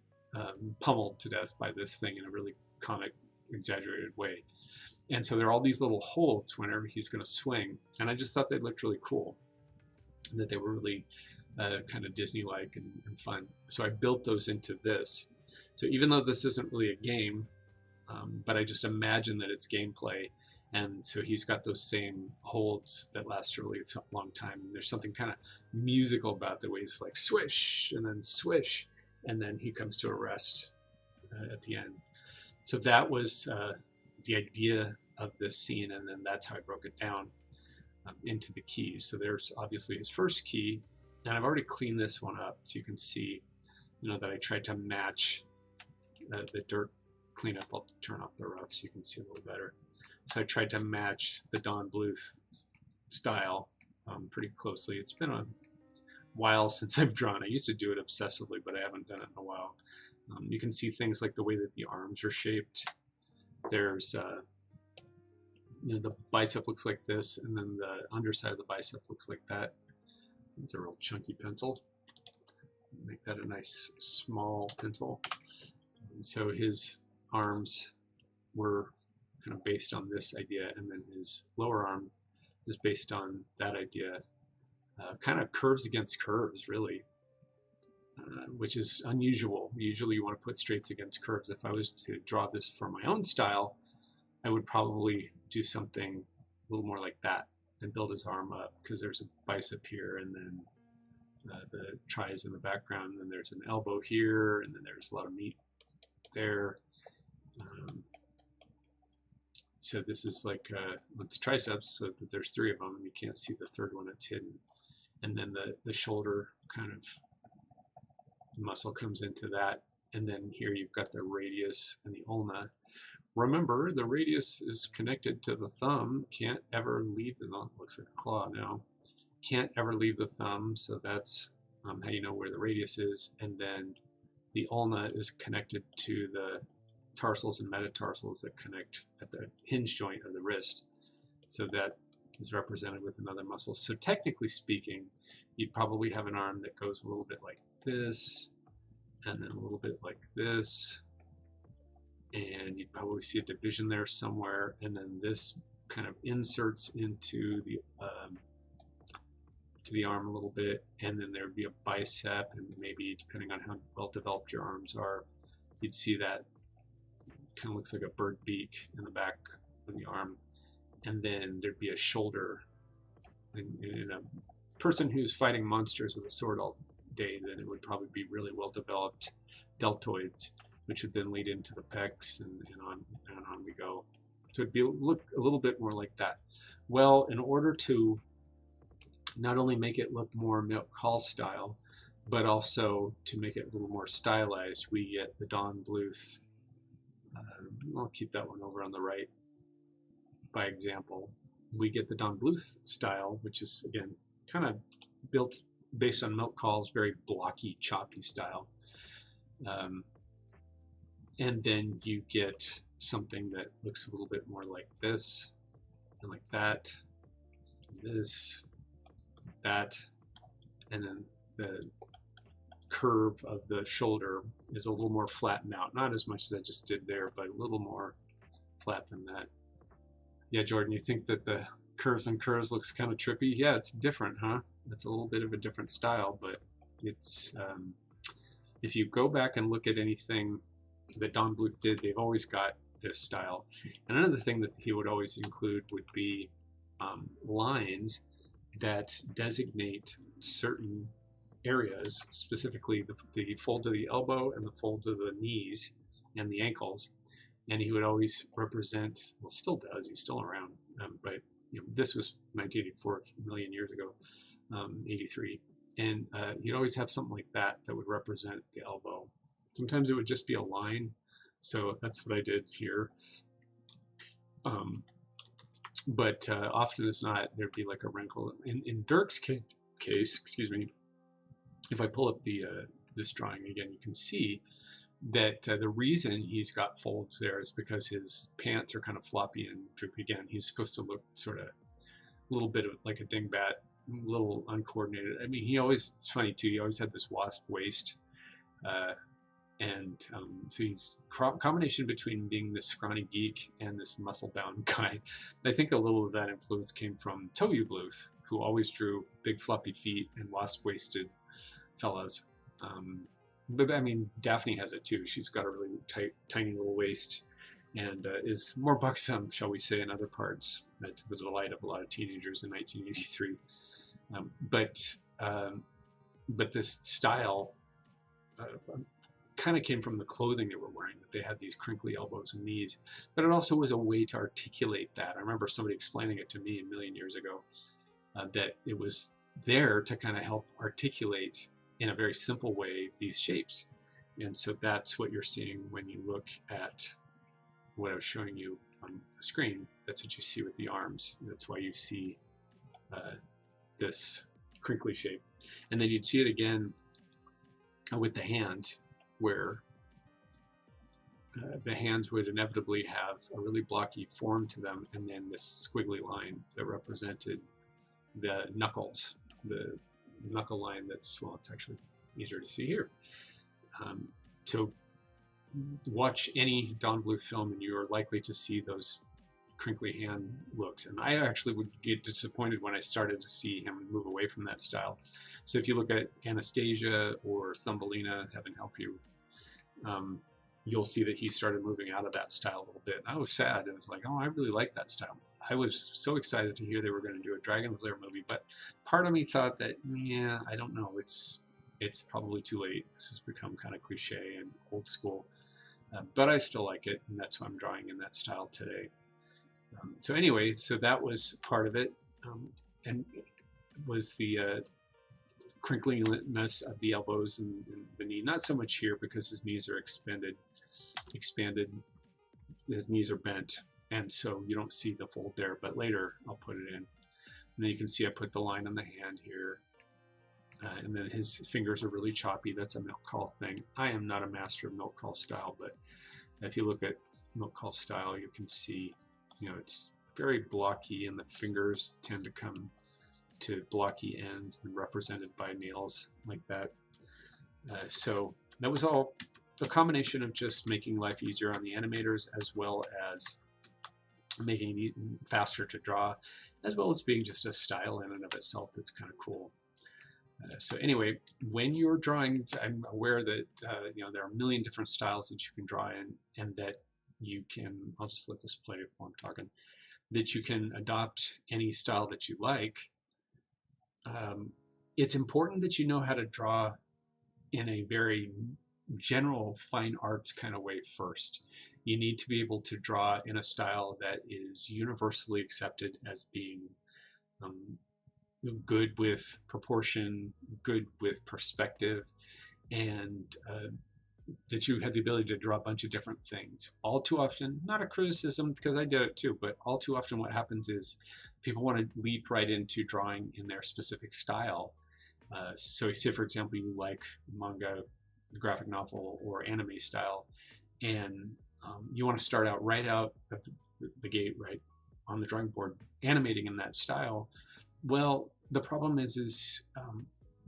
pummeled to death by this thing in a really comic, exaggerated way? And so there are all these little holds whenever he's going to swing. And I just thought they looked really cool, that they were really kind of Disney-like and fun. So I built those into this. So even though this isn't really a game, but I just imagine that it's gameplay, and so he's got those same holds that last a really long time. And there's something kind of musical about the way he's like swish and then swish, and then he comes to a rest at the end. So that was the idea of this scene, and then that's how I broke it down into the keys. So there's obviously his first key, and I've already cleaned this one up, so you can see, that I tried to match the Dirk cleanup. I'll turn off the rough so you can see a little better. So I tried to match the Don Bluth style pretty closely. It's been a while since I've drawn. I used to do it obsessively, but I haven't done it in a while. You can see things like the way that the arms are shaped. There's the bicep looks like this, and then the underside of the bicep looks like that. It's a real chunky pencil. Make that a nice small pencil. And so his arms were kind of based on this idea, and then his lower arm is based on that idea. Kind of curves against curves, really, which is unusual. Usually you want to put straights against curves. If I was to draw this for my own style, I would probably do something a little more like that and build his arm up, because there's a bicep here, and then the tri is in the background, and then there's an elbow here, and then there's a lot of meat there. So this is like it's triceps, so that there's 3 of them, and you can't see the third one, it's hidden. And then the shoulder kind of muscle comes into that, and then here you've got the radius and the ulna. Remember, the radius is connected to the thumb, can't ever leave the thumb. Looks like a claw now. Can't ever leave the thumb, so that's how you know where the radius is. And then the ulna is connected to the tarsals and metatarsals that connect at the hinge joint of the wrist. So that is represented with another muscle. So technically speaking, you'd probably have an arm that goes a little bit like this, and then a little bit like this, and you'd probably see a division there somewhere, and then this kind of inserts into the to the arm a little bit, and then there'd be a bicep, and maybe depending on how well developed your arms are, you'd see that kind of looks like a bird beak in the back of the arm, and then there'd be a shoulder. In a person who's fighting monsters with a sword all day, then it would probably be really well developed deltoids, which would then lead into the pecs, and on we go. So it'd look a little bit more like that. Well, in order to not only make it look more milk call style, but also to make it a little more stylized, we get the Don Bluth. I'll keep that one over on the right by example. We get the Don Bluth style, which is, again, kind of built based on milk calls, very blocky, choppy style. And then you get something that looks a little bit more like this, and like that, and this, that, and then the curve of the shoulder is a little more flattened out. Not as much as I just did there, but a little more flat than that. Yeah, Jordan, you think that the curves on curves looks kind of trippy? Yeah, it's different, huh? It's a little bit of a different style, but it's if you go back and look at anything that Don Bluth did, they've always got this style. And another thing that he would always include would be lines that designate certain areas, specifically the fold of the elbow and the folds of the knees and the ankles. And he would always represent, well, still does, he's still around, but you know, this was 1984, a million years ago, 83. And he'd always have something like that that would represent the elbow. Sometimes it would just be a line. So that's what I did here. But often as not, there'd be like a wrinkle. In Dirk's case, excuse me, if I pull up this drawing again, you can see that the reason he's got folds there is because his pants are kind of floppy and droopy. Again, he's supposed to look sort of a little bit of like a dingbat, a little uncoordinated. I mean, it's funny too, he always had this wasp waist. So he's combination between being this scrawny geek and this muscle-bound guy. I think a little of that influence came from Toby Bluth, who always drew big floppy feet and wasp-waisted fellas. But I mean, Daphne has it too. She's got a really tight, tiny little waist, and is more buxom, shall we say, in other parts, to the delight of a lot of teenagers in 1983. But this style kind of came from the clothing they were wearing, that they had these crinkly elbows and knees. But it also was a way to articulate that. I remember somebody explaining it to me a million years ago, that it was there to kind of help articulate in a very simple way these shapes. And so that's what you're seeing when you look at what I was showing you on the screen. That's what you see with the arms. That's why you see this crinkly shape. And then you'd see it again with the hands, where the hands would inevitably have a really blocky form to them, and then this squiggly line that represented the knuckles, the knuckle line that's, well, it's actually easier to see here. So watch any Don Bluth film and you're likely to see those crinkly hand looks. And I actually would get disappointed when I started to see him move away from that style. So if you look at Anastasia or Thumbelina, heaven help you, you'll see that he started moving out of that style a little bit. And I was sad. It was like, oh, I really like that style. I was so excited to hear they were going to do a Dragon's Lair movie, but part of me thought that, yeah, I don't know. It's probably too late. This has become kind of cliche and old school, but I still like it, and that's why I'm drawing in that style today. So anyway, so that was part of it, and it was the crinkliness of the elbows and the knee. Not so much here because his knees are expanded. His knees are bent, and so you don't see the fold there, but later I'll put it in. And then you can see I put the line on the hand here, and then his fingers are really choppy. That's a milk call thing. I am not a master of milk call style, but if you look at milk call style, you can see, you know, it's very blocky, and the fingers tend to come to blocky ends and represented by nails like that. So that was all a combination of just making life easier on the animators, as well as making it faster to draw, as well as being just a style in and of itself that's kind of cool. So anyway, when you're drawing, I'm aware that there are a million different styles that you can draw in, and that you can, I'll just let this play while I'm talking, that you can adopt any style that you like. It's important that you know how to draw in a very general fine arts kind of way first. You need to be able to draw in a style that is universally accepted as being good with proportion, good with perspective, and that you have the ability to draw a bunch of different things. All too often, not a criticism because I did it too, but all too often what happens is people want to leap right into drawing in their specific style. So say, for example, you like manga, graphic novel, or anime style, and you want to start out right out of the gate, right on the drawing board, animating in that style. Well, the problem is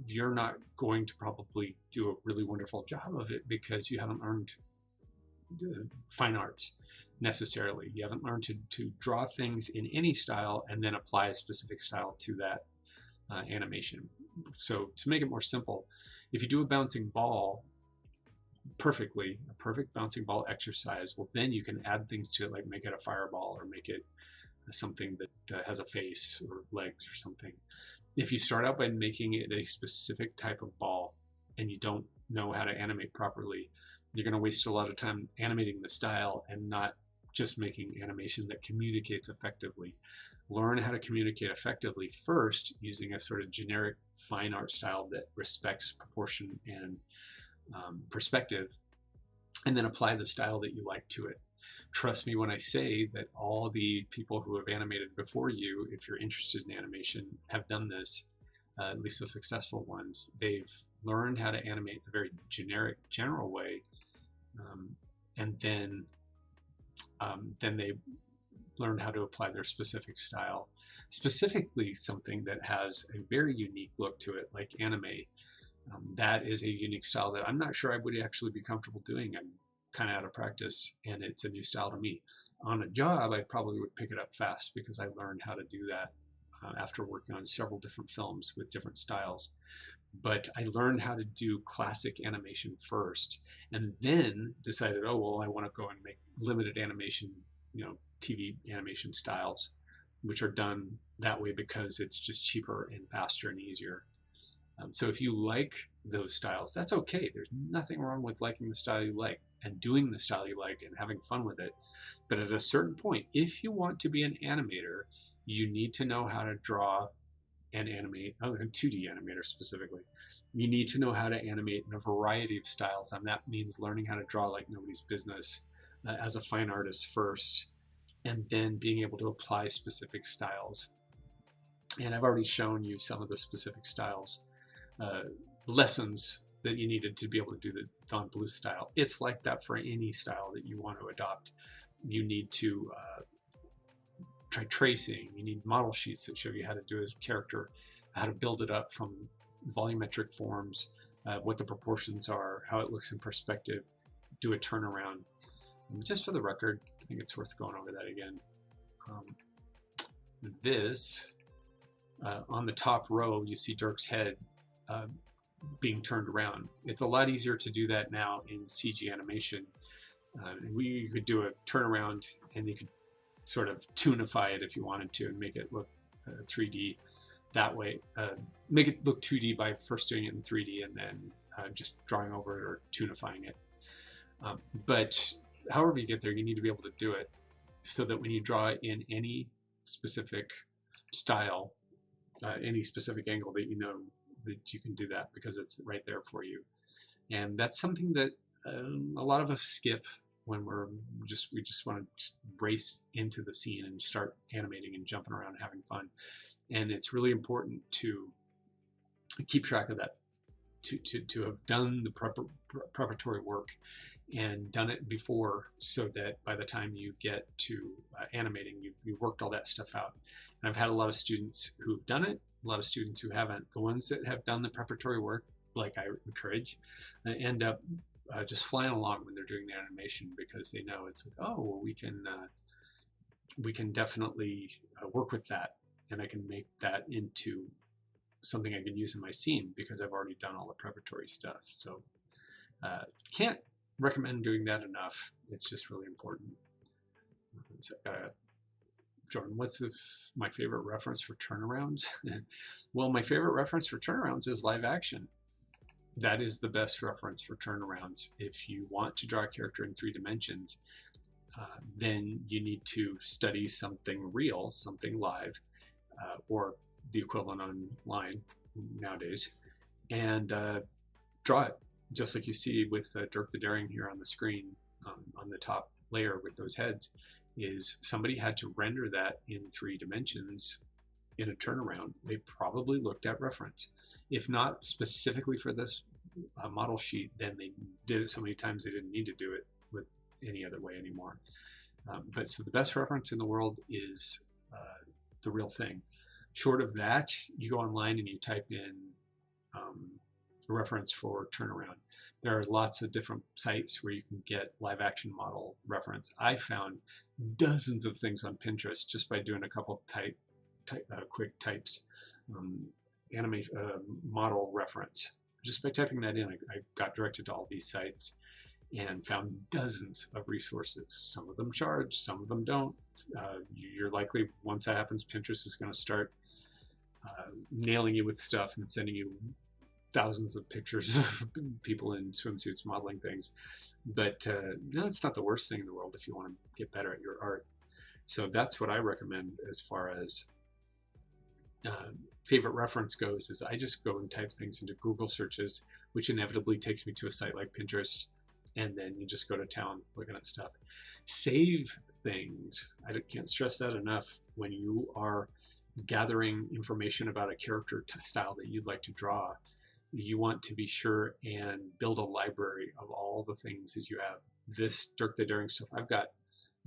you're not going to probably do a really wonderful job of it because you haven't learned fine arts necessarily. You haven't learned to draw things in any style and then apply a specific style to that animation. So to make it more simple, if you do a bouncing ball perfectly, a perfect bouncing ball exercise, well, then you can add things to it, like make it a fireball or make it something that has a face or legs or something. If you start out by making it a specific type of ball and you don't know how to animate properly, you're going to waste a lot of time animating the style and not just making animation that communicates effectively. Learn how to communicate effectively first using a sort of generic fine art style that respects proportion and perspective, and then apply the style that you like to it. Trust me when I say that all the people who have animated before you, if you're interested in animation, have done this, at least the successful ones. They've learned how to animate in a very generic, general way, and then they learned how to apply their specific style, specifically something that has a very unique look to it, like anime. That is a unique style that I'm not sure I would actually be comfortable doing. I'm kind of out of practice, and it's a new style to me. On a job, I probably would pick it up fast because I learned how to do that after working on several different films with different styles. But I learned how to do classic animation first, and then decided, oh, well, I want to go and make limited animation, TV animation styles, which are done that way because it's just cheaper and faster and easier. So if you like those styles, that's okay. There's nothing wrong with liking the style you like and doing the style you like and having fun with it. But at a certain point, if you want to be an animator, you need to know how to draw and animate, a 2D animator specifically. You need to know how to animate in a variety of styles, and that means learning how to draw like nobody's business as a fine artist first, and then being able to apply specific styles. And I've already shown you some of the specific styles. Lessons that you needed to be able to do the Don Bluth style. It's like that for any style that you want to adopt. You need to try tracing. You need model sheets that show you how to do a character, how to build it up from volumetric forms, what the proportions are, how it looks in perspective, do a turnaround. And just for the record, I think it's worth going over that again. On the top row, you see Dirk's head being turned around. It's a lot easier to do that now in CG animation. You could do a turnaround, and you could sort of tunify it if you wanted to and make it look 3D that way. Make it look 2D by first doing it in 3D and then just drawing over it or tunifying it. But however you get there, you need to be able to do it so that when you draw in any specific style, any specific angle, that you know that you can do that because it's right there for you. And that's something that a lot of us skip when we just want to just race into the scene and start animating and jumping around and having fun. And it's really important to keep track of that, to have done the preparatory work and done it before, so that by the time you get to animating, you've worked all that stuff out. And I've had a lot of students who've done it, a lot of students who haven't. The ones that have done the preparatory work, like I encourage, end up just flying along when they're doing the animation, because they know it's like, oh, well, we can we can definitely work with that, and I can make that into something I can use in my scene because I've already done all the preparatory stuff. So can't recommend doing that enough. It's just really important. So, Jordan, what's my favorite reference for turnarounds? Well, my favorite reference for turnarounds is live action. That is the best reference for turnarounds. If you want to draw a character in 3 dimensions, then you need to study something real, something live, or the equivalent online nowadays, and draw it, just like you see with Dirk the Daring here on the screen on the top layer with those heads. Is somebody had to render that in 3 dimensions in a turnaround. They probably looked at reference. If not specifically for this model sheet, then they did it so many times they didn't need to do it with any other way anymore. But so the best reference in the world is the real thing. Short of that, you go online and you type in a reference for turnaround. There are lots of different sites where you can get live action model reference. I found dozens of things on Pinterest just by doing a couple quick types. Model reference. Just by typing that in, I got directed to all these sites and found dozens of resources. Some of them charge, some of them don't. You're likely, once that happens, Pinterest is going to start nailing you with stuff and sending you thousands of pictures of people in swimsuits modeling things. But no, it's not the worst thing in the world if you want to get better at your art. So that's what I recommend as far as favorite reference goes, is I just go and type things into Google searches, which inevitably takes me to a site like Pinterest, and then you just go to town looking at stuff. Save things. I can't stress that enough. When you are gathering information about a character style that you'd like to draw, you want to be sure and build a library of all the things that you have. This Dirk the Daring stuff, I've got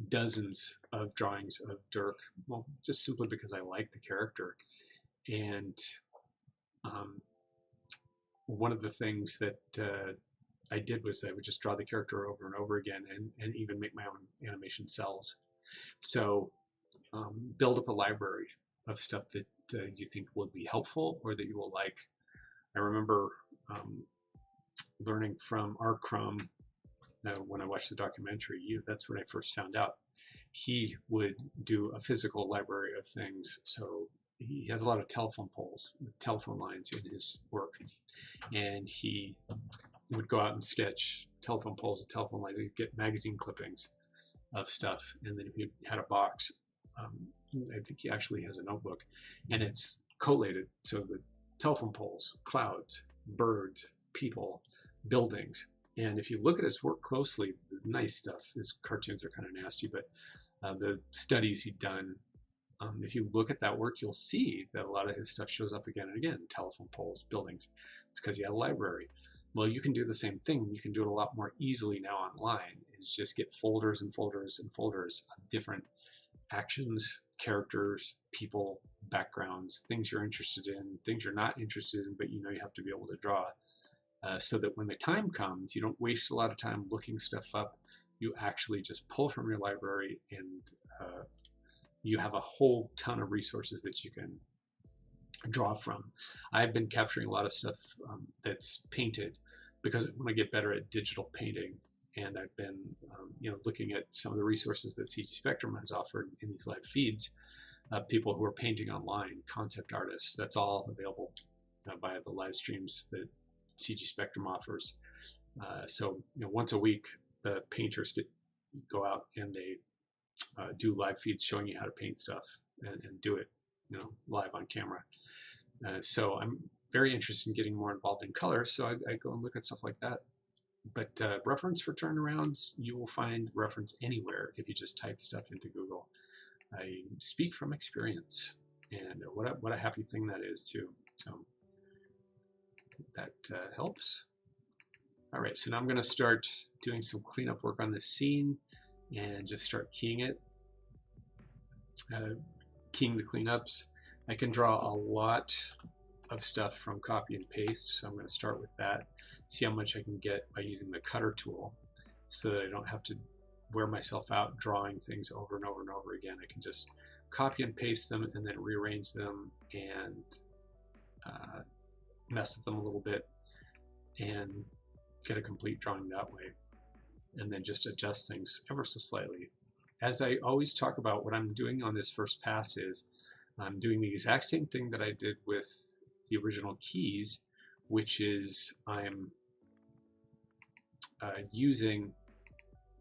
dozens of drawings of Dirk, well, just simply because I like the character. And one of the things that I did was I would just draw the character over and over again, and even make my own animation cells. So build up a library of stuff that you think would be helpful or that you will like. I remember learning from R. Crumb when I watched the documentary. That's when I first found out. He would do a physical library of things. So he has a lot of telephone poles, telephone lines in his work. And he would go out and sketch telephone poles and telephone lines. He'd get magazine clippings of stuff. And then he had a box. I think he actually has a notebook. And it's collated. So the telephone poles, clouds, birds, people, buildings. And if you look at his work closely, the nice stuff, his cartoons are kind of nasty, but the studies he'd done, if you look at that work, you'll see that a lot of his stuff shows up again and again, telephone poles, buildings. It's because he had a library. Well, you can do the same thing. You can do it a lot more easily now online, is just get folders and folders and folders of different actions, characters, people, backgrounds, things you're interested in, things you're not interested in, but you know you have to be able to draw, so that when the time comes, you don't waste a lot of time looking stuff up. You actually just pull from your library, and you have a whole ton of resources that you can draw from. I've been capturing a lot of stuff that's painted because I want to get better at digital painting. And I've been looking at some of the resources that CG Spectrum has offered in these live feeds. People who are painting online, concept artists, that's all available via the live streams that CG Spectrum offers. So once a week, the painters go out and they do live feeds showing you how to paint stuff and do it live on camera. So I'm very interested in getting more involved in color, so I go and look at stuff like that. But reference for turnarounds, you will find reference anywhere if you just type stuff into Google. I speak from experience, and what a happy thing that is too. So that helps. All right, so now I'm going to start doing some cleanup work on this scene and just start keying it, keying the cleanups. I can draw a lot of stuff from copy and paste, so I'm going to start with that, see how much I can get by using the cutter tool so that I don't have to wear myself out drawing things over and over and over again. I can just copy and paste them and then rearrange them and mess with them a little bit and get a complete drawing that way, and then just adjust things ever so slightly. As I always talk about, what I'm doing on this first pass is I'm doing the exact same thing that I did with the original keys, which is I'm using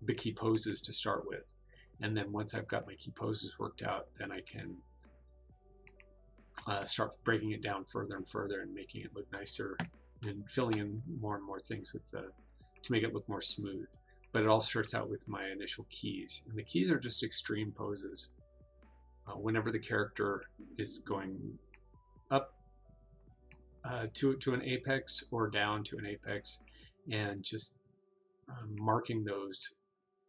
the key poses to start with, and then once I've got my key poses worked out, then I can start breaking it down further and further and making it look nicer and filling in more and more things with to make it look more smooth. But it all starts out with my initial keys, and the keys are just extreme poses. Whenever the character is going up to an apex or down to an apex, and just marking those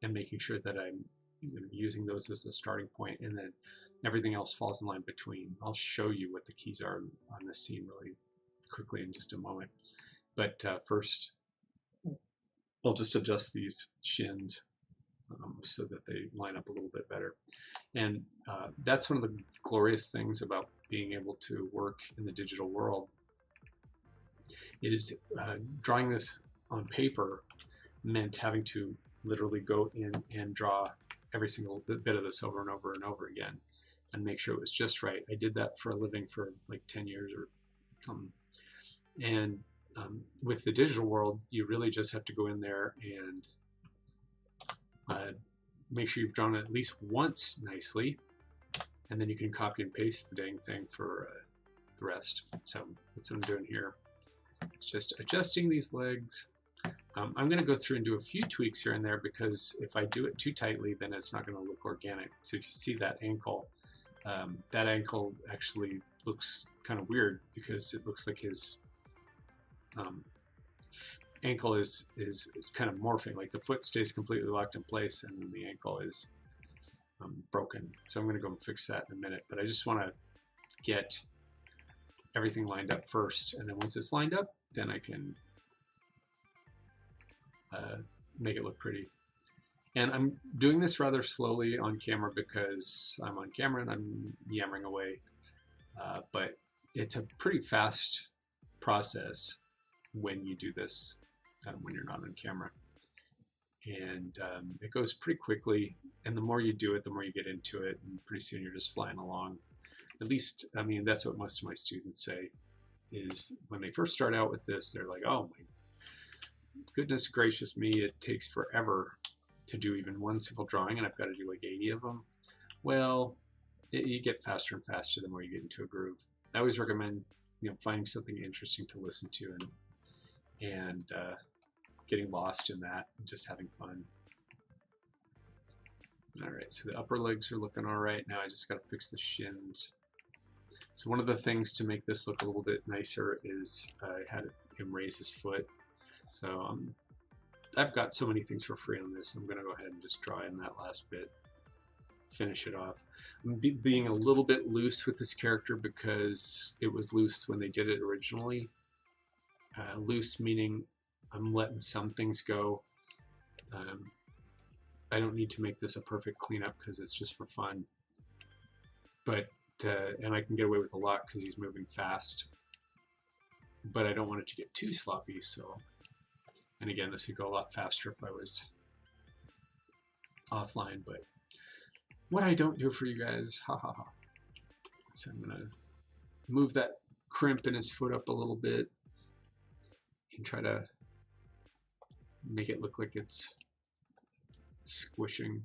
and making sure that I'm using those as the starting point, and then everything else falls in line between. I'll show you what the keys are on this scene really quickly in just a moment. But first, I'll just adjust these shins so that they line up a little bit better. And that's one of the glorious things about being able to work in the digital world, is drawing this on paper meant having to literally go in and draw every single bit of this over and over and over again and make sure it was just right. I did that for a living for like 10 years or something. And with the digital world, you really just have to go in there and make sure you've drawn it at least once nicely, and then you can copy and paste the dang thing for the rest. So that's what I'm doing here. It's just adjusting these legs. I'm going to go through and do a few tweaks here and there, because if I do it too tightly, then it's not going to look organic. So if you see that ankle actually looks kind of weird, because it looks like his ankle is kind of morphing. Like the foot stays completely locked in place and then the ankle is broken. So I'm going to go and fix that in a minute, but I just want to get everything lined up first, and then once it's lined up, then I can make it look pretty. And I'm doing this rather slowly on camera because I'm on camera and I'm yammering away, but it's a pretty fast process when you do this when you're not on camera, and it goes pretty quickly, and the more you do it, the more you get into it, and pretty soon you're just flying along. At least, I mean, that's what most of my students say, is when they first start out with this, they're like, oh my goodness gracious me, it takes forever to do even one simple drawing, and I've got to do like 80 of them. Well, you get faster and faster the more you get into a groove. I always recommend, finding something interesting to listen to and getting lost in that and just having fun. All right, so the upper legs are looking all right. Now I just got to fix the shins. So one of the things to make this look a little bit nicer is I had him raise his foot. So I've got so many things for free on this. I'm going to go ahead and just draw in that last bit, finish it off. I'm being a little bit loose with this character because it was loose when they did it originally. Loose meaning I'm letting some things go. I don't need to make this a perfect cleanup because it's just for fun. But and I can get away with a lot because he's moving fast. But I don't want it to get too sloppy, so. And again, this would go a lot faster if I was offline, but what I don't do for you guys, ha ha ha. So I'm gonna move that crimp in his foot up a little bit and try to make it look like it's squishing.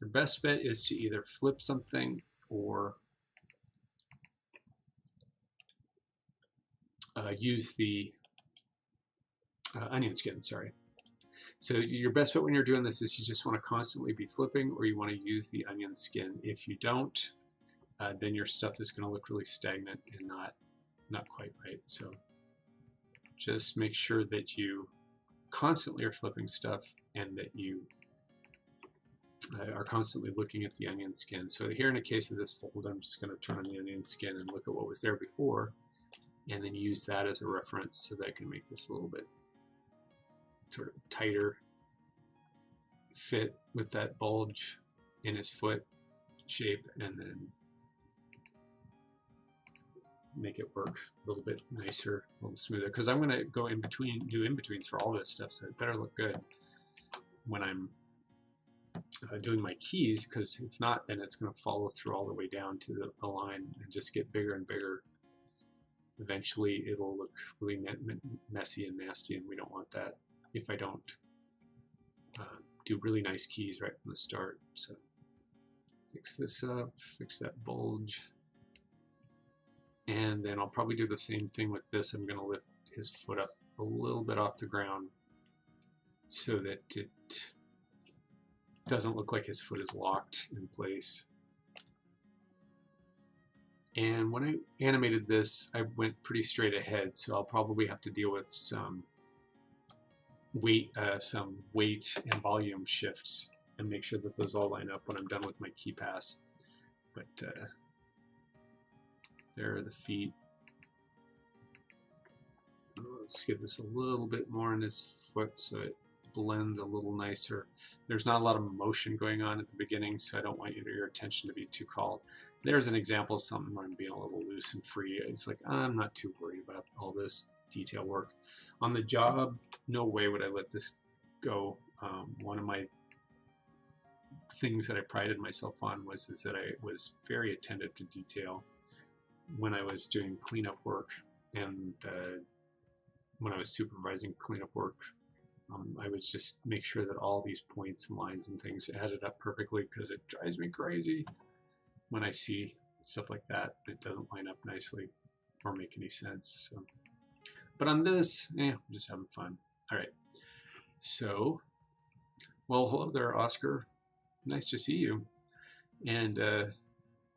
Your best bet is to either flip something or use the onion skin, sorry. So your best bet when you're doing this is you just want to constantly be flipping, or you want to use the onion skin. If you don't, then your stuff is going to look really stagnant and not quite right. So just make sure that you constantly are flipping stuff and that you are constantly looking at the onion skin. So here in the case of this fold, I'm just going to turn on the onion skin and look at what was there before, and then use that as a reference so that I can make this a little bit sort of tighter. fit with that bulge in his foot shape, and then make it work a little bit nicer, a little smoother, because I'm going to go in between, do in-betweens for all this stuff, so it better look good when I'm doing my keys, because if not, then it's going to follow through all the way down to the line and just get bigger and bigger. Eventually it'll look really messy and nasty, and we don't want that if I don't do really nice keys right from the start. So fix this up, fix that bulge, and then I'll probably do the same thing with this. I'm going to lift his foot up a little bit off the ground so that it doesn't look like his foot is locked in place. And when I animated this, I went pretty straight ahead, so I'll probably have to deal with some weight and volume shifts and make sure that those all line up when I'm done with my key pass. But there are the feet. Let's give this a little bit more in his foot so it blends a little nicer. There's not a lot of motion going on at the beginning, so I don't want your attention to be too called. There's an example of something where I'm being a little loose and free. It's like, I'm not too worried about all this detail work. On the job, no way would I let this go. One of my things that I prided myself on was that I was very attentive to detail when I was doing cleanup work, and when I was supervising cleanup work, I would just make sure that all these points and lines and things added up perfectly, because it drives me crazy when I see stuff like that that doesn't line up nicely or make any sense. So, but on this, I'm just having fun. All right. So, well, hello there, Oscar. Nice to see you. And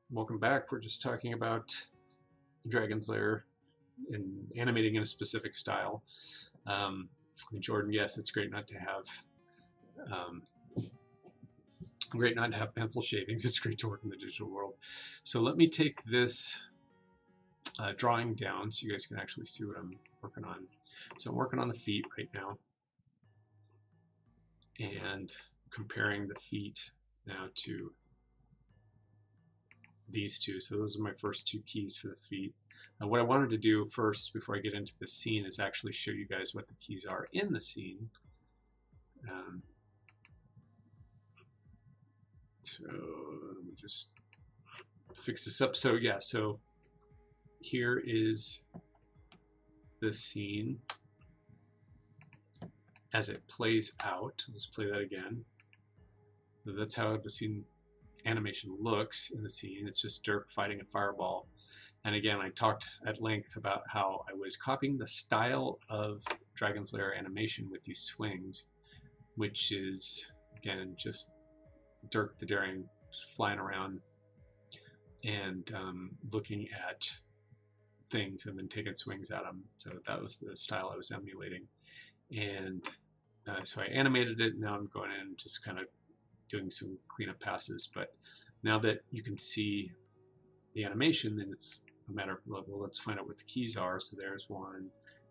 welcome back. We're just talking about Dragon's Lair and animating in a specific style. Jordan, yes, it's great not to have pencil shavings. It's great to work in the digital world. So let me take this drawing down so you guys can actually see what I'm working on. So I'm working on the feet right now and comparing the feet now to these two. So those are my first two keys for the feet. What I wanted to do first, before I get into the scene, is actually show you guys what the keys are in the scene. So let me just fix this up. So yeah, so here is the scene as it plays out. Let's play that again. That's how the scene animation looks in the scene. It's just Dirk fighting a fireball. And again, I talked at length about how I was copying the style of Dragon's Lair animation with these swings, which is, again, just Dirk the Daring flying around and looking at things and then taking swings at them. So that was the style I was emulating. And so I animated it. Now I'm going in and just kind of doing some cleanup passes. But now that you can see the animation, then it's a matter of, well, let's find out what the keys are. So there's one,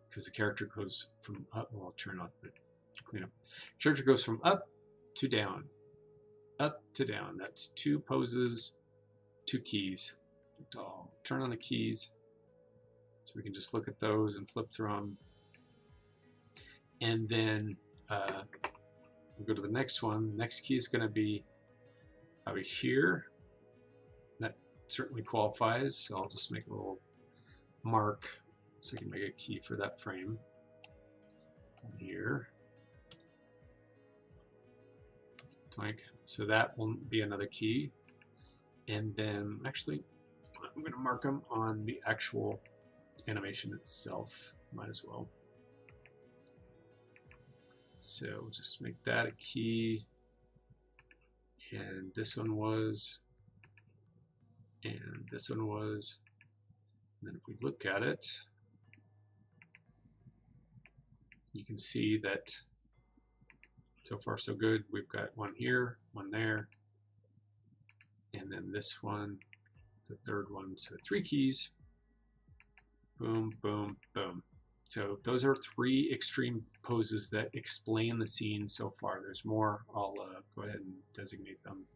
because the character goes from up. Well, I'll turn off the cleanup. Character goes from up to down. Up to down. That's two poses, two keys. I'll turn on the keys so we can just look at those and flip through them. And then we'll go to the next one. Next key is going to be over here. That certainly qualifies. So I'll just make a little mark so I can make a key for that frame. And here. So that will be another key. And then actually, I'm going to mark them on the actual animation itself. Might as well. So we'll just make that a key. And this one was. And this one was. And then if we look at it, you can see that so far so good. We've got one here, one there, and then this one, the third one. So 3 keys. Boom, boom, boom. So those are 3 extreme poses that explain the scene so far. There's more. I'll go ahead and designate them.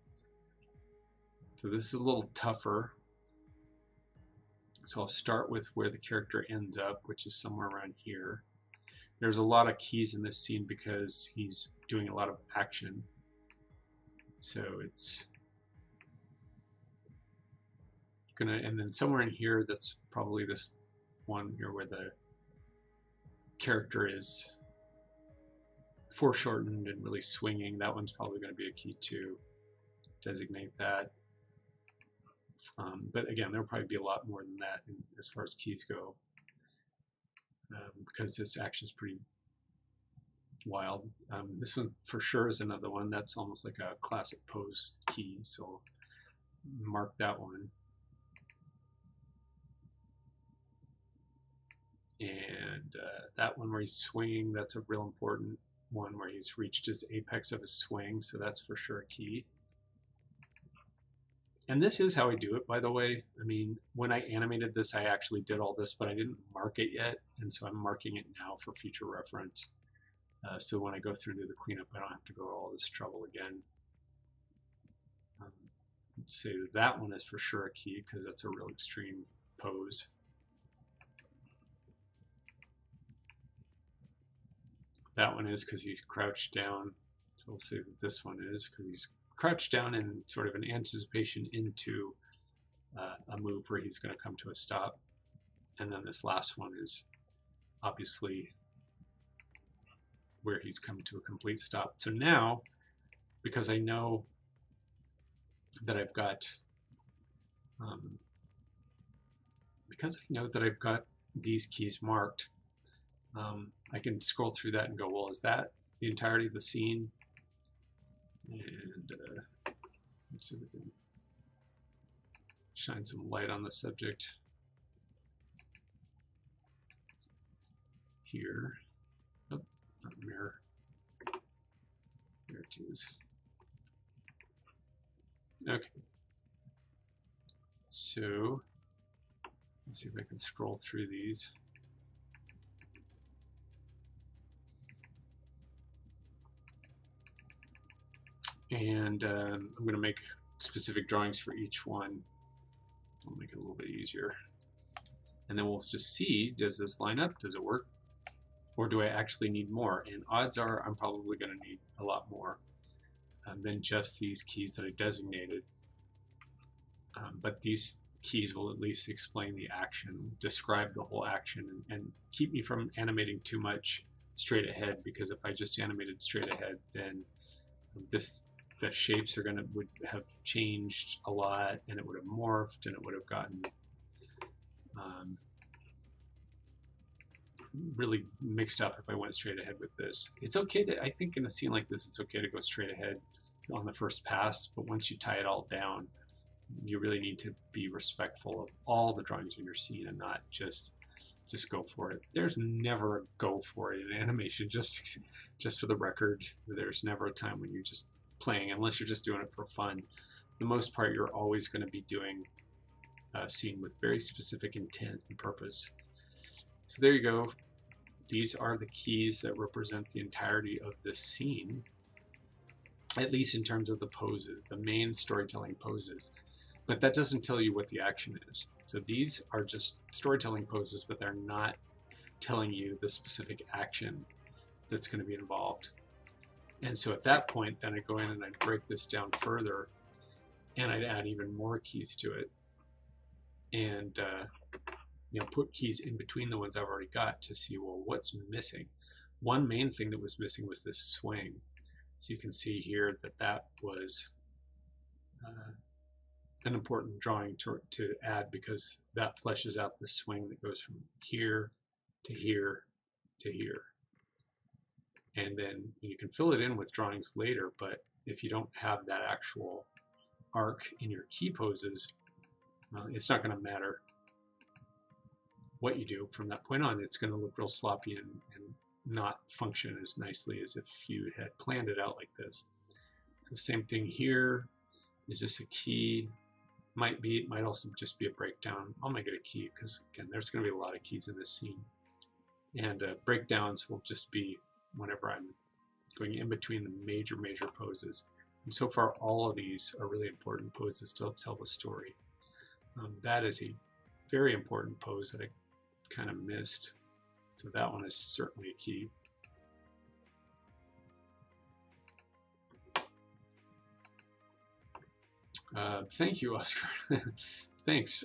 So this is a little tougher. So I'll start with where the character ends up, which is somewhere around here. There's a lot of keys in this scene because he's doing a lot of action. So it's gonna, and then somewhere in here, that's probably this one here where the character is foreshortened and really swinging. That one's probably going to be a key to designate that. But again, there'll probably be a lot more than that as far as keys go, because this action is pretty wild. This one for sure is another one that's almost like a classic pose key, so mark that one. And that one where he's swinging, that's a real important one where he's reached his apex of his swing, so that's for sure a key. And this is how I do it, by the way. I mean, when I animated this, I actually did all this, but I didn't mark it yet, and so I'm marking it now for future reference. So when I go through and do the cleanup, I don't have to go to all this trouble again. Let's say that one is for sure a key because that's a real extreme pose. That one is because he's crouched down. So we'll say that this one is because he's crouched down in sort of an anticipation into a move where he's going to come to a stop. And then this last one is obviously where he's come to a complete stop. So now, because I know that I've got these keys marked, I can scroll through that and go, well, is that the entirety of the scene? And let's see if we can shine some light on the subject here. Oh, not mirror. There it is. Okay. So let's see if I can scroll through these. And I'm going to make specific drawings for each one. I'll make it a little bit easier. And then we'll just see, does this line up? Does it work? Or do I actually need more? And odds are I'm probably going to need a lot more than just these keys that I designated. But these keys will at least explain the action, describe the whole action, and keep me from animating too much straight ahead, because if I just animated straight ahead, then the shapes would have changed a lot, and it would have morphed, and it would have gotten really mixed up if I went straight ahead with this. It's okay to, I think in a scene like this, it's okay to go straight ahead on the first pass, but once you tie it all down, you really need to be respectful of all the drawings in your scene and not just go for it. There's never a go for it in animation, just for the record. There's never a time when you're just playing, unless you're just doing it for fun. For the most part, you're always going to be doing a scene with very specific intent and purpose. So there you go. These are the keys that represent the entirety of this scene, at least in terms of the poses, the main storytelling poses. But that doesn't tell you what the action is. So these are just storytelling poses, but they're not telling you the specific action that's going to be involved. And so at that point, then I'd go in and I'd break this down further, and I'd add even more keys to it, and put keys in between the ones I've already got to see, well, what's missing. One main thing that was missing was this swing. So you can see here that was an important drawing to add, because that fleshes out the swing that goes from here to here to here. And then you can fill it in with drawings later, but if you don't have that actual arc in your key poses, it's not going to matter what you do from that point on. It's going to look real sloppy and not function as nicely as if you had planned it out like this. So same thing here. Is this a key? Might be. It might also just be a breakdown. I'll make it a key because, again, there's going to be a lot of keys in this scene. And breakdowns will just be whenever I'm going in between the major poses. And so far, all of these are really important poses to tell the story. That is a very important pose that I kind of missed. So that one is certainly a key. Thank you, Oscar. Thanks.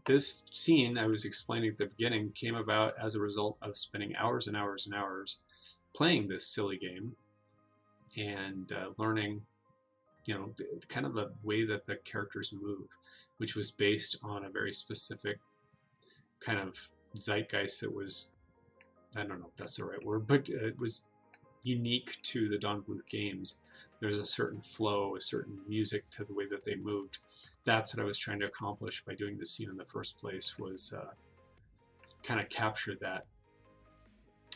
This scene I was explaining at the beginning came about as a result of spending hours and hours and hours playing this silly game and learning, you know, kind of the way that the characters move, which was based on a very specific kind of zeitgeist that was, I don't know if that's the right word, but it was unique to the Don Bluth games. There's a certain flow, a certain music to the way that they moved. That's what I was trying to accomplish by doing this scene in the first place, was kind of capture that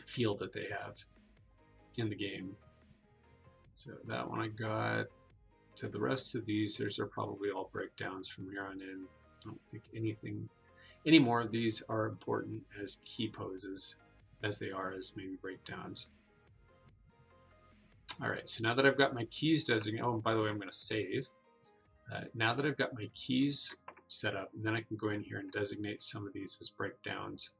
feel that they have in the game. So that one I got. So the rest of these, these are probably all breakdowns from here on in. I don't think any more of these are important as key poses as they are as maybe breakdowns. All right, so now that I've got my keys designated, oh, and by the way, I'm going to save. Now that I've got my keys set up, then I can go in here and designate some of these as breakdowns.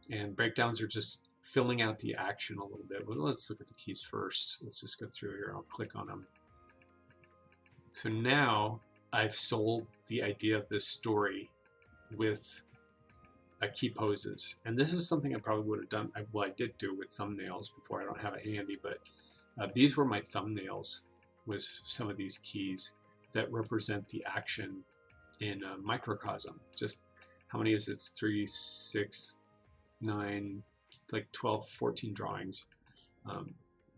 And breakdowns are just filling out the action a little bit. Well, let's look at the keys first. Let's just go through here. I'll click on them. So now I've sold the idea of this story with key poses. And this is something I probably would have done, well, I did do with thumbnails before. I don't have it handy, but these were my thumbnails, was some of these keys that represent the action in a microcosm. Just how many is it? It's 3, 6, 9, like 12, 14 drawings.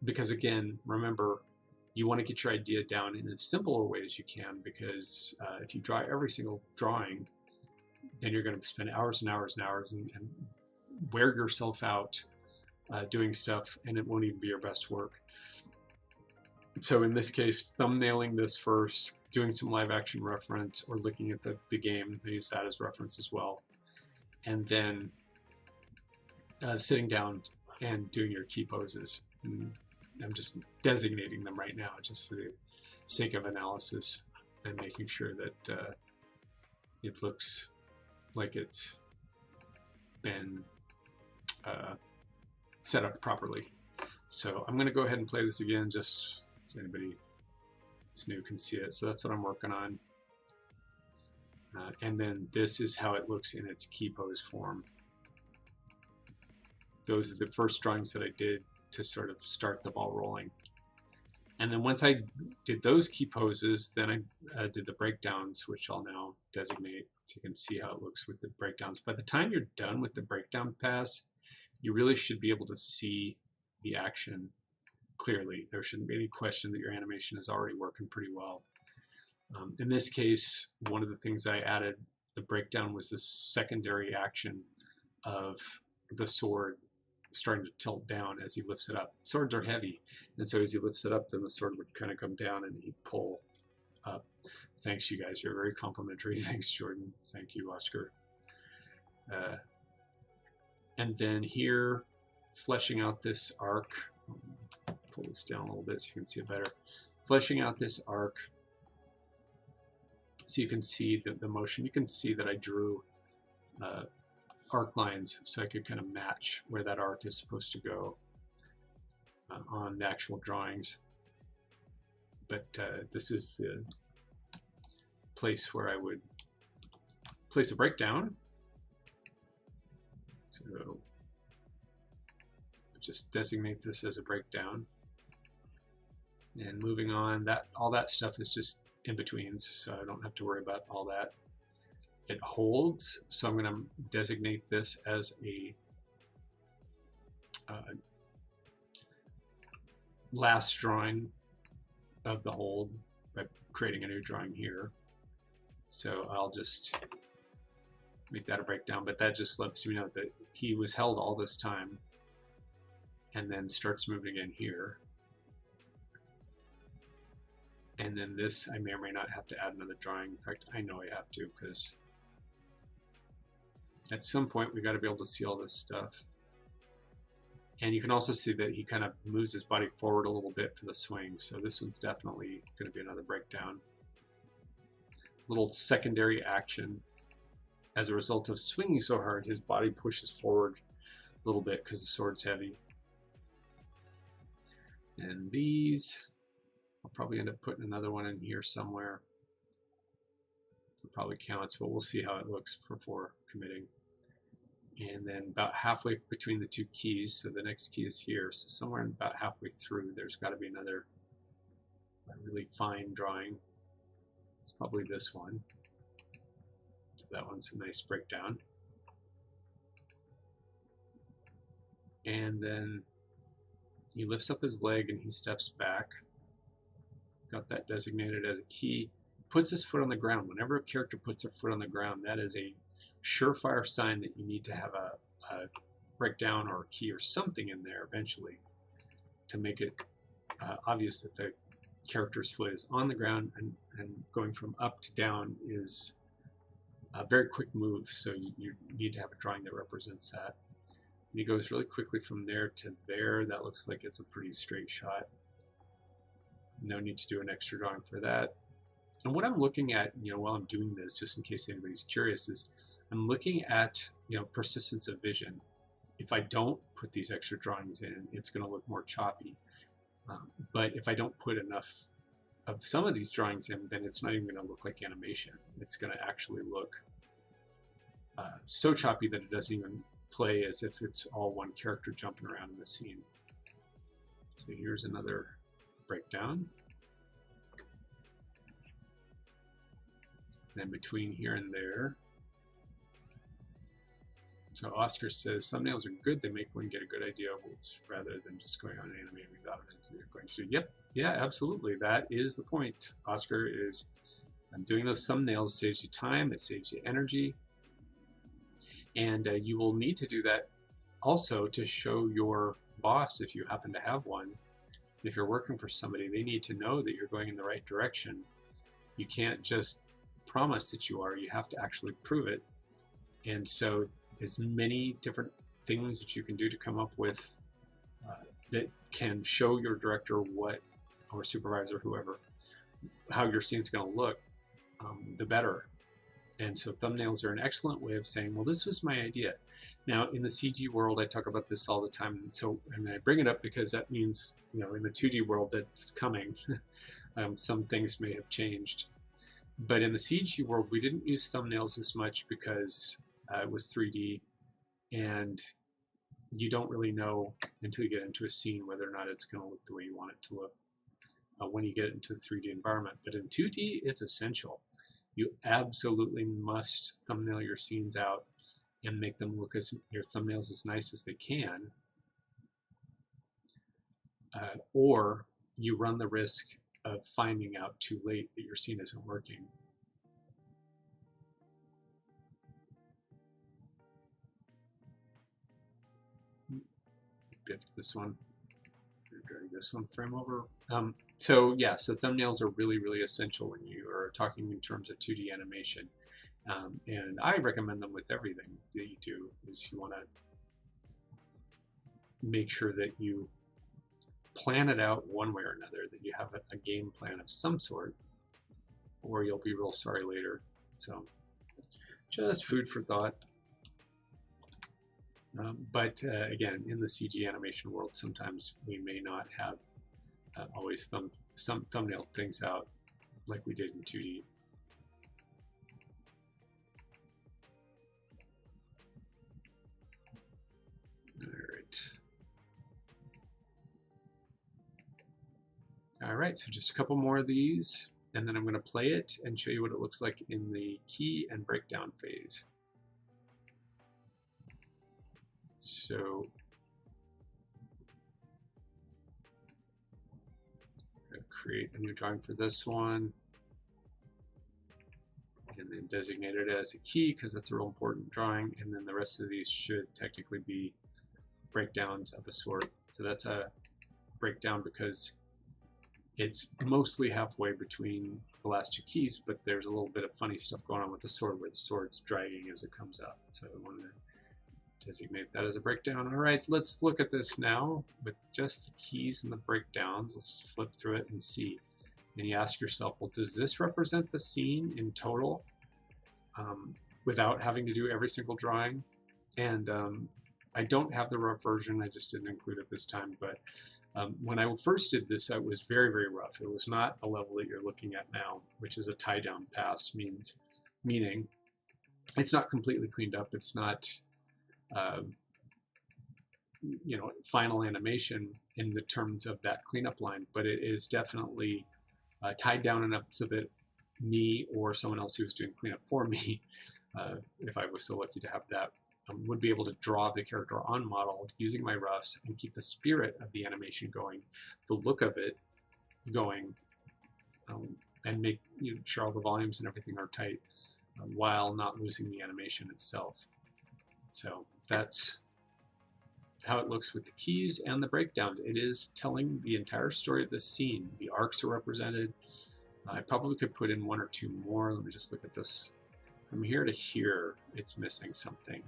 Because again, remember, you want to get your idea down in as simple a way as you can, because if you draw every single drawing, then you're going to spend hours and hours and hours and wear yourself out doing stuff, and it won't even be your best work. So in this case, thumbnailing this first, doing some live action reference, or looking at the game, I use that as reference as well, and then sitting down and doing your key poses. And I'm just designating them right now just for the sake of analysis and making sure that it looks like it's been set up properly. So I'm going to go ahead and play this again just so anybody who's new can see it. So that's what I'm working on. And then this is how it looks in its key pose form. Those are the first drawings that I did to sort of start the ball rolling. And then once I did those key poses, then I did the breakdowns, which I'll now designate so you can see how it looks with the breakdowns. By the time you're done with the breakdown pass, you really should be able to see the action clearly. There shouldn't be any question that your animation is already working pretty well. In this case, one of the things I added, the breakdown, was this secondary action of the sword starting to tilt down as he lifts it up. Swords are heavy, and so as he lifts it up, then the sword would kind of come down and he'd pull up. Thanks, you guys. You're very complimentary. Thanks, Jordan. Thank you, Oscar. And then here, fleshing out this arc. Pull this down a little bit so you can see it better. Fleshing out this arc so you can see the motion. You can see that I drew arc lines so I could kind of match where that arc is supposed to go on the actual drawings. But this is the place where I would place a breakdown. So just designate this as a breakdown. And moving on, all that stuff is just in betweens, so I don't have to worry about all that. It holds, so I'm going to designate this as a last drawing of the hold by creating a new drawing here. So I'll just make that a breakdown, but that just lets me know that he was held all this time and then starts moving again here. And then this, I may or may not have to add another drawing. In fact, I know I have to, because at some point we got to be able to see all this stuff. And you can also see that he kind of moves his body forward a little bit for the swing. So this one's definitely going to be another breakdown. Little secondary action. As a result of swinging so hard, his body pushes forward a little bit because the sword's heavy. And these, I'll probably end up putting another one in here somewhere. It probably counts, but we'll see how it looks before committing. And then about halfway between the two keys, so the next key is here, so somewhere about halfway through there's got to be another really fine drawing. It's probably this one. So that one's a nice breakdown. And then he lifts up his leg and he steps back. Got that designated as a key. Puts his foot on the ground. Whenever a character puts a foot on the ground, that is a surefire sign that you need to have a breakdown or a key or something in there eventually to make it obvious that the character's foot is on the ground, and going from up to down is a very quick move, so you need to have a drawing that represents that. And he goes really quickly from there to there. That looks like it's a pretty straight shot. No need to do an extra drawing for that. And what I'm looking at, while I'm doing this, just in case anybody's curious, is I'm looking at, persistence of vision. If I don't put these extra drawings in, it's going to look more choppy. But if I don't put enough of some of these drawings in, then it's not even going to look like animation. It's going to actually look so choppy that it doesn't even play as if it's all one character jumping around in the scene. So here's another breakdown. Then between here and there. So Oscar says, thumbnails are good. They make one get a good idea of what's rather than just going on animating without going through. Yep, yeah, absolutely. That is the point. Oscar is doing those thumbnails saves you time, it saves you energy. And you will need to do that also to show your boss, if you happen to have one. If you're working for somebody, they need to know that you're going in the right direction. You can't just promise that you are, you have to actually prove it. And so as many different things that you can do to come up with that can show your director what, or supervisor, whoever, how your scene's going to look, the better. And so thumbnails are an excellent way of saying, well, this was my idea. Now in the CG world, I talk about this all the time, and so I bring it up because that means, in the 2D world that's coming, some things may have changed. But in the CG world, we didn't use thumbnails as much because it was 3D, and you don't really know until you get into a scene whether or not it's going to look the way you want it to look when you get into the 3D environment. But in 2D, it's essential. You absolutely must thumbnail your scenes out and make them look your thumbnails as nice as they can, or you run the risk of finding out too late that your scene isn't working. Biffed this one. Drag this one frame over. So yeah, so thumbnails are really, really essential when you are talking in terms of 2D animation. And I recommend them with everything that you do, is you want to make sure that you plan it out one way or another, that you have a game plan of some sort, or you'll be real sorry later. So just food for thought. But again, in the CG animation world, sometimes we may not have always thumbnail things out like we did in 2D. All right, so just a couple more of these, and then I'm going to play it and show you what it looks like in the key and breakdown phase. So I'm going to create a new drawing for this one, and then designate it as a key because that's a real important drawing, and then the rest of these should technically be breakdowns of a sort. So that's a breakdown because it's mostly halfway between the last two keys, but there's a little bit of funny stuff going on with the sword where the sword's dragging as it comes out. So I wanted to designate that as a breakdown. All right, let's look at this now with just the keys and the breakdowns. Let's just flip through it and see. And you ask yourself, well, does this represent the scene in total without having to do every single drawing? And I don't have the rough version, I just didn't include it this time, but when I first did this, it was very, very rough. It was not a level that you're looking at now, which is a tie-down pass, meaning it's not completely cleaned up. It's not, you know, final animation in the terms of that cleanup line, but it is definitely tied down enough so that me or someone else who was doing cleanup for me, if I was so lucky to have that, would be able to draw the character on model using my roughs and keep the spirit of the animation going, the look of it going, and make sure all the volumes and everything are tight while not losing the animation itself. So that's how it looks with the keys and the breakdowns. It is telling the entire story of this scene. The arcs are represented. I probably could put in one or two more. Let me just look at this. From here to here, it's missing something.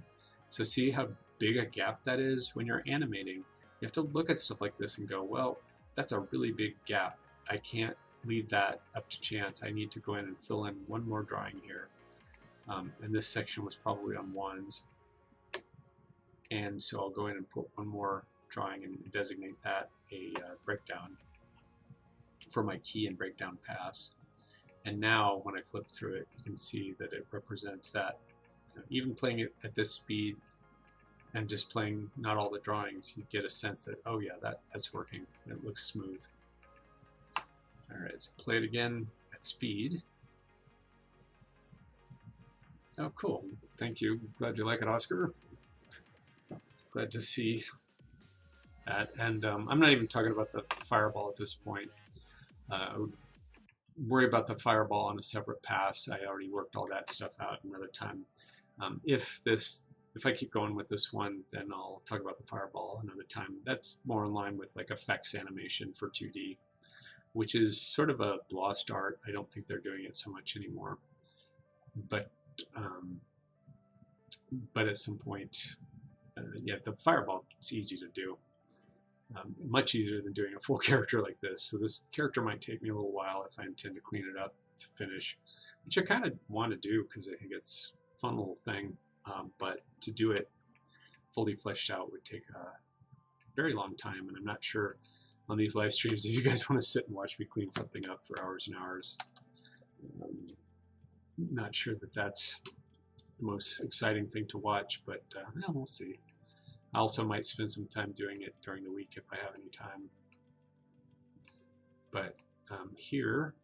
So see how big a gap that is? When you're animating, you have to look at stuff like this and go, well, that's a really big gap. I can't leave that up to chance. I need to go in and fill in one more drawing here. And this section was probably on ones. And so I'll go in and put one more drawing and designate that a breakdown for my key and breakdown pass. And now when I flip through it, you can see that it represents that. Even playing it at this speed and just playing not all the drawings, you get a sense that, oh yeah, that's working. It looks smooth. All right, so play it again at speed. Oh, cool. Thank you. Glad you like it, Oscar. Glad to see that. And I'm not even talking about the fireball at this point. I would worry about the fireball on a separate pass. I already worked all that stuff out another time. If I keep going with this one, then I'll talk about the fireball another time. That's more in line with like effects animation for 2D, which is sort of a lost art. I don't think they're doing it so much anymore. But at some point, yeah, the fireball is easy to do. Much easier than doing a full character like this. So this character might take me a little while if I intend to clean it up to finish, which I kind of want to do because I think it's a fun little thing. But to do it fully fleshed out would take a very long time, and I'm not sure on these live streams if you guys want to sit and watch me clean something up for hours and hours. Not sure that that's the most exciting thing to watch, but yeah, we'll see. I also might spend some time doing it during the week if I have any time. But here,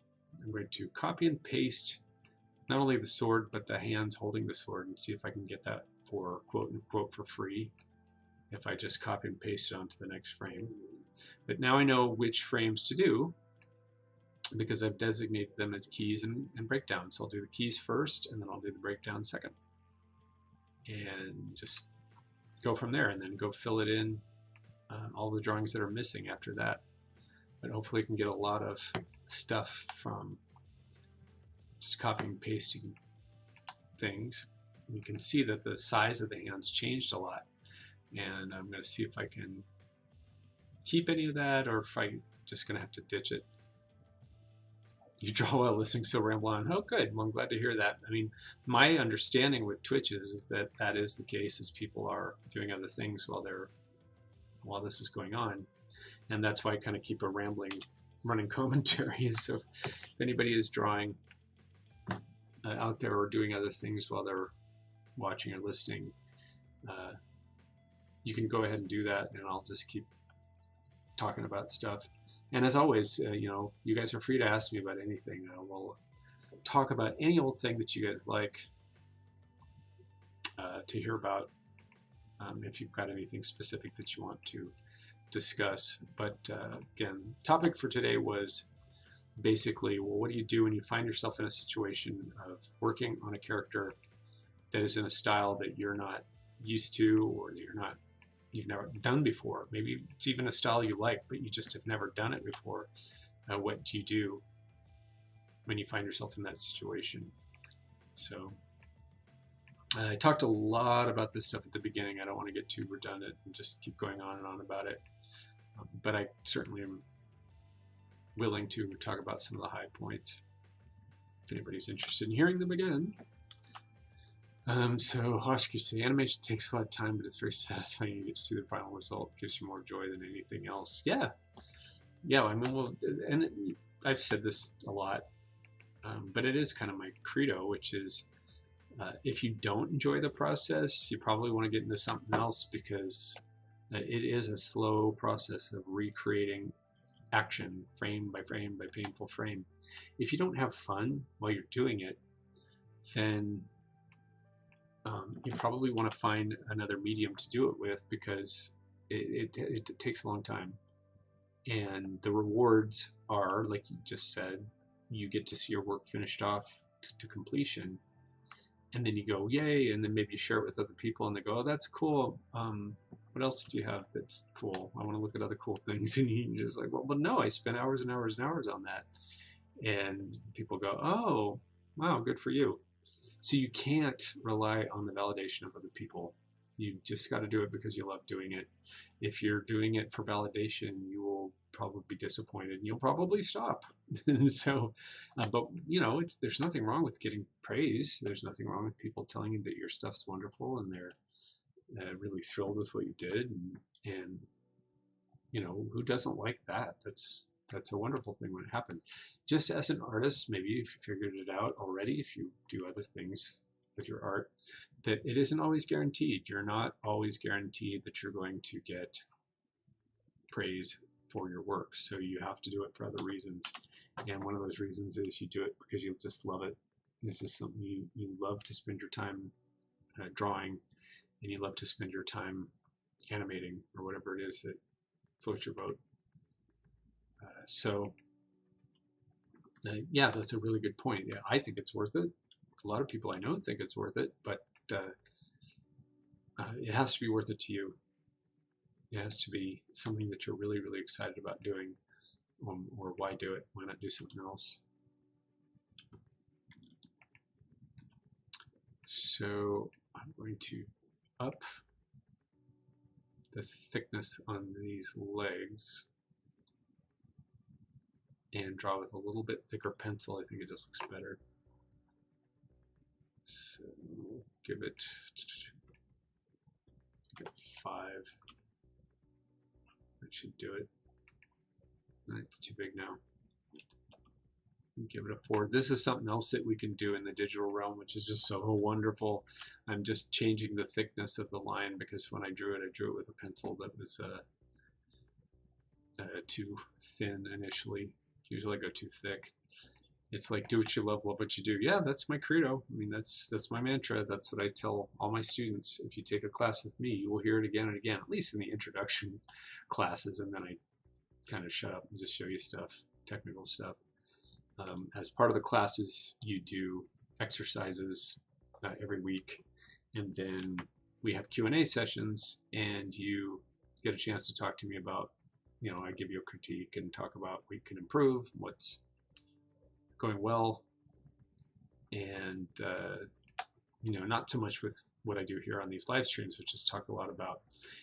I'm going to copy and paste not only the sword, but the hands holding the sword, and see if I can get that for quote unquote for free if I just copy and paste it onto the next frame. But now I know which frames to do because I've designated them as keys and breakdowns. So I'll do the keys first, and then I'll do the breakdown second. And just go from there, and then go fill it in all the drawings that are missing after that. But hopefully you can get a lot of stuff from just copying and pasting things. You can see that the size of the hands changed a lot, and I'm going to see if I can keep any of that or if I'm just going to have to ditch it. You draw while listening, so ramble on. Oh, good. Well, I'm glad to hear that. I mean, my understanding with Twitch is that that is the case, as people are doing other things while this is going on, and that's why I kind of keep a rambling, running commentary. So if anybody is drawing out there or doing other things while they're watching or listening, you can go ahead and do that, and I'll just keep talking about stuff. And as always, you know, you guys are free to ask me about anything. We'll talk about any old thing that you guys like to hear about, if you've got anything specific that you want to discuss. But again, topic for today was basically, well, what do you do when you find yourself in a situation of working on a character that is in a style that you're not used to, or that you've never done before? Maybe it's even a style you like, but you just have never done it before. what do you do when you find yourself in that situation? So I talked a lot about this stuff at the beginning. I don't want to get too redundant and just keep going on and on about it. But I certainly am willing to talk about some of the high points if anybody's interested in hearing them again. So Hosky, animation takes a lot of time, but it's very satisfying. You get to see the final result. It gives you more joy than anything else. Yeah. I mean, well, and I've said this a lot, but it is kind of my credo, which is if you don't enjoy the process, you probably want to get into something else, because it is a slow process of recreating action frame by painful frame. If you don't have fun while you're doing it, then you probably want to find another medium to do it with, because it takes a long time. And the rewards are, like you just said, you get to see your work finished off to completion. And then you go, yay, and then maybe you share it with other people and they go, oh, that's cool. What else do you have that's cool? I want to look at other cool things. And you're just like, well, but no, I spent hours and hours and hours on that. And people go, oh, wow, good for you. So you can't rely on the validation of other people. You just got to do it because you love doing it. If you're doing it for validation, you will probably be disappointed and you'll probably stop. So, but you know, there's nothing wrong with getting praise. There's nothing wrong with people telling you that your stuff's wonderful and they're really thrilled with what you did. And you know, who doesn't like that? That's a wonderful thing when it happens. Just as an artist, maybe if you figured it out already, if you do other things with your art, that it isn't always guaranteed. You're not always guaranteed that you're going to get praise for your work. So you have to do it for other reasons. And one of those reasons is you do it because you just love it. It's just something you love to spend your time drawing, and you love to spend your time animating, or whatever it is that floats your boat. Yeah, that's a really good point. Yeah, I think it's worth it. A lot of people I know think it's worth it, but it has to be worth it to you. It has to be something that you're really, really excited about doing, or why do it? Why not do something else? So I'm going to up the thickness on these legs and draw with a little bit thicker pencil. I think it just looks better. So give it 5. That should do it. It's too big now. Give it a 4. This is something else that we can do in the digital realm, which is just so wonderful. I'm just changing the thickness of the line, because when I drew it with a pencil that was too thin initially. Usually I go too thick. It's like, do what you love what you do. Yeah, that's my credo. I mean, that's my mantra. That's what I tell all my students. If you take a class with me, you will hear it again and again, at least in the introduction classes, and then I kind of shut up and just show you stuff, technical stuff. As part of the classes, you do exercises every week, and then we have Q&A sessions, and you get a chance to talk to me about, you know, I give you a critique and talk about what you can improve, what's going well, and you know, not so much with what I do here on these live streams, which is talk a lot about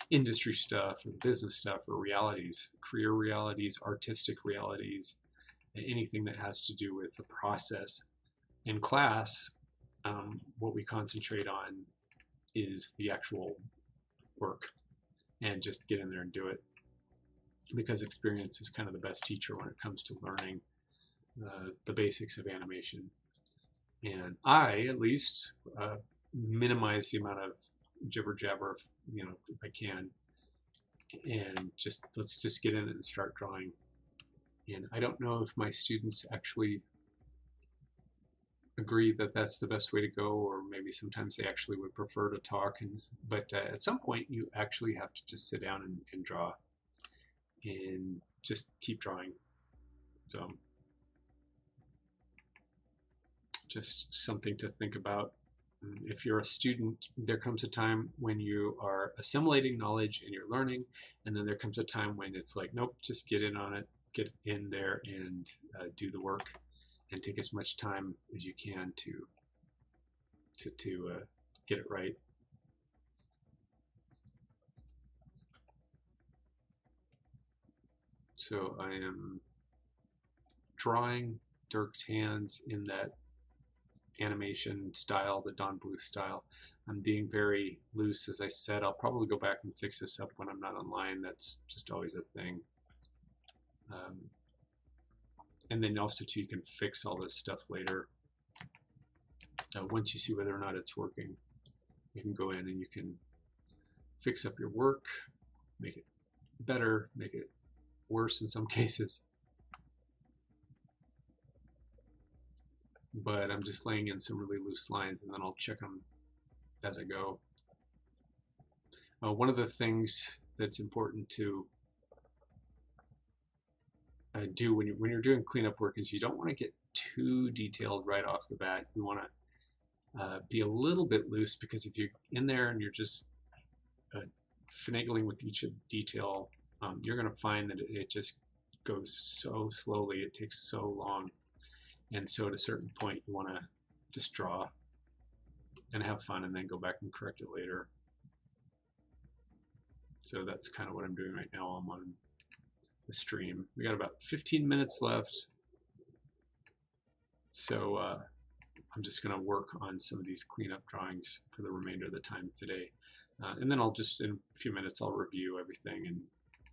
industry stuff or business stuff or realities, career realities, artistic realities, and anything that has to do with the process. In class, what we concentrate on is the actual work, and just get in there and do it, because experience is kind of the best teacher when it comes to learning the basics of animation. And I, at least, minimize the amount of jibber jabber, you know, if I can, and let's just get in it and start drawing. And I don't know if my students actually agree that that's the best way to go, or maybe sometimes they actually would prefer to talk. But at some point, you actually have to just sit down and draw, and just keep drawing. So just something to think about. If you're a student, there comes a time when you are assimilating knowledge and you're learning, and then there comes a time when it's like, nope, just get in on it get in there and do the work and take as much time as you can to get it right. So I am drawing Dirk's hands in that animation style, the Don Bluth style. I'm being very loose, as I said. I'll probably go back and fix this up when I'm not online. That's just always a thing. And then also too, you can fix all this stuff later. Once you see whether or not it's working, you can go in and you can fix up your work, make it better, make it worse in some cases. But I'm just laying in some really loose lines, and then I'll check them as I go. One of the things that's important to do when you're doing cleanup work is you don't want to get too detailed right off the bat. You want to be a little bit loose, because if you're in there and you're just finagling with each detail, you're going to find that it just goes so slowly. It takes so long. And so at a certain point, you want to just draw and have fun and then go back and correct it later. So that's kind of what I'm doing right now. I'm on the stream. We got about 15 minutes left. So I'm just going to work on some of these cleanup drawings for the remainder of the time today. And then I'll just, in a few minutes, I'll review everything and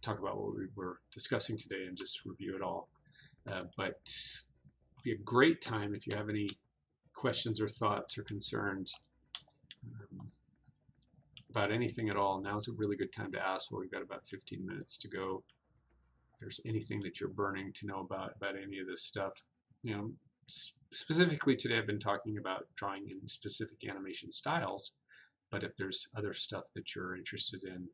talk about what we were discussing today and just review it all. But be a great time if you have any questions or thoughts or concerns about anything at all. Now's a really good time to ask. Well, we've got about 15 minutes to go. If there's anything that you're burning to know about any of this stuff, specifically today I've been talking about drawing in specific animation styles, but if there's other stuff that you're interested in,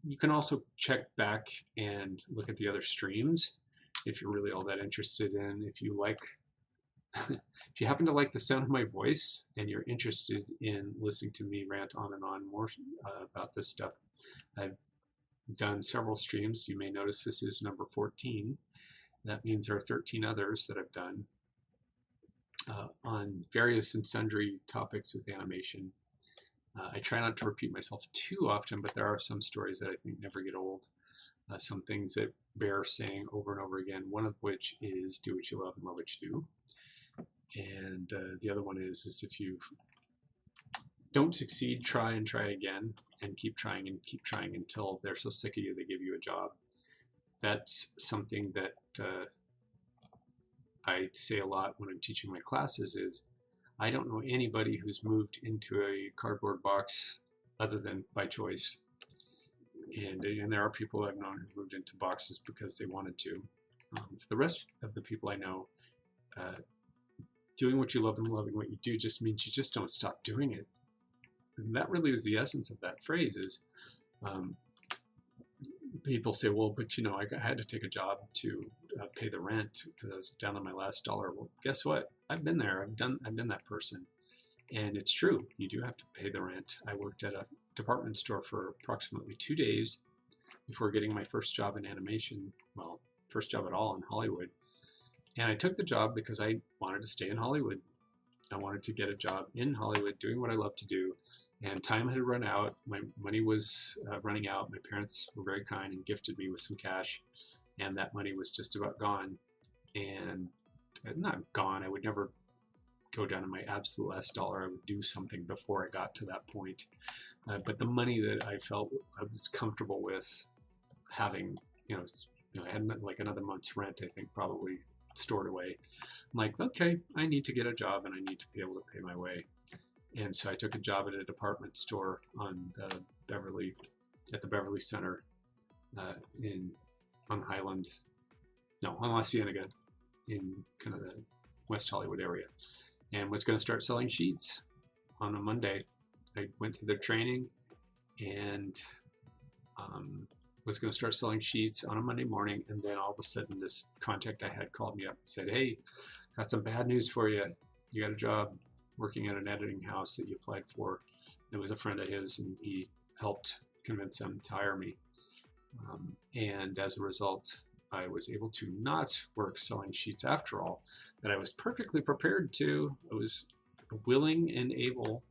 you can also check back and look at the other streams if you're really all that interested in. If you like, if you happen to like the sound of my voice and you're interested in listening to me rant on and on more about this stuff, I've done several streams. You may notice this is number 14. That means there are 13 others that I've done on various and sundry topics with animation. I try not to repeat myself too often, but there are some stories that I think never get old. Some things that bear saying over and over again, one of which is do what you love and love what you do. And the other one is if you don't succeed, try and try again, and keep trying until they're so sick of you they give you a job. That's something that I say a lot when I'm teaching my classes is I don't know anybody who's moved into a cardboard box other than by choice. And there are people I've known who moved into boxes because they wanted to. For the rest of the people I know, doing what you love and loving what you do just means you just don't stop doing it. And that really is the essence of that phrase is, people say, well, but I had to take a job to pay the rent because I was down on my last dollar. Well, guess what? I've been there. I've been that person. And it's true. You do have to pay the rent. I worked at a department store for approximately 2 days before getting my first job in animation. Well, first job at all in Hollywood. And I took the job because I wanted to stay in Hollywood. I wanted to get a job in Hollywood doing what I love to do. And time had run out. My money was running out. My parents were very kind and gifted me with some cash. And that money was just about gone. And not gone. I would never go down to my absolute last dollar. I would do something before I got to that point. But the money that I felt I was comfortable with having, I had like another month's rent, I think, probably stored away. I'm like, okay, I need to get a job and I need to be able to pay my way. And so I took a job at a department store on the Beverly Center on La Cienega in kind of the West Hollywood area, and was going to start selling sheets on a Monday. I went through their training and was going to start selling sheets on a Monday morning, and then all of a sudden this contact I had called me up and said, hey, got some bad news for you. You got a job working at an editing house that you applied for. It was a friend of his, and he helped convince them to hire me. And as a result, I was able to not work selling sheets after all, that I was perfectly prepared to. I was willing and able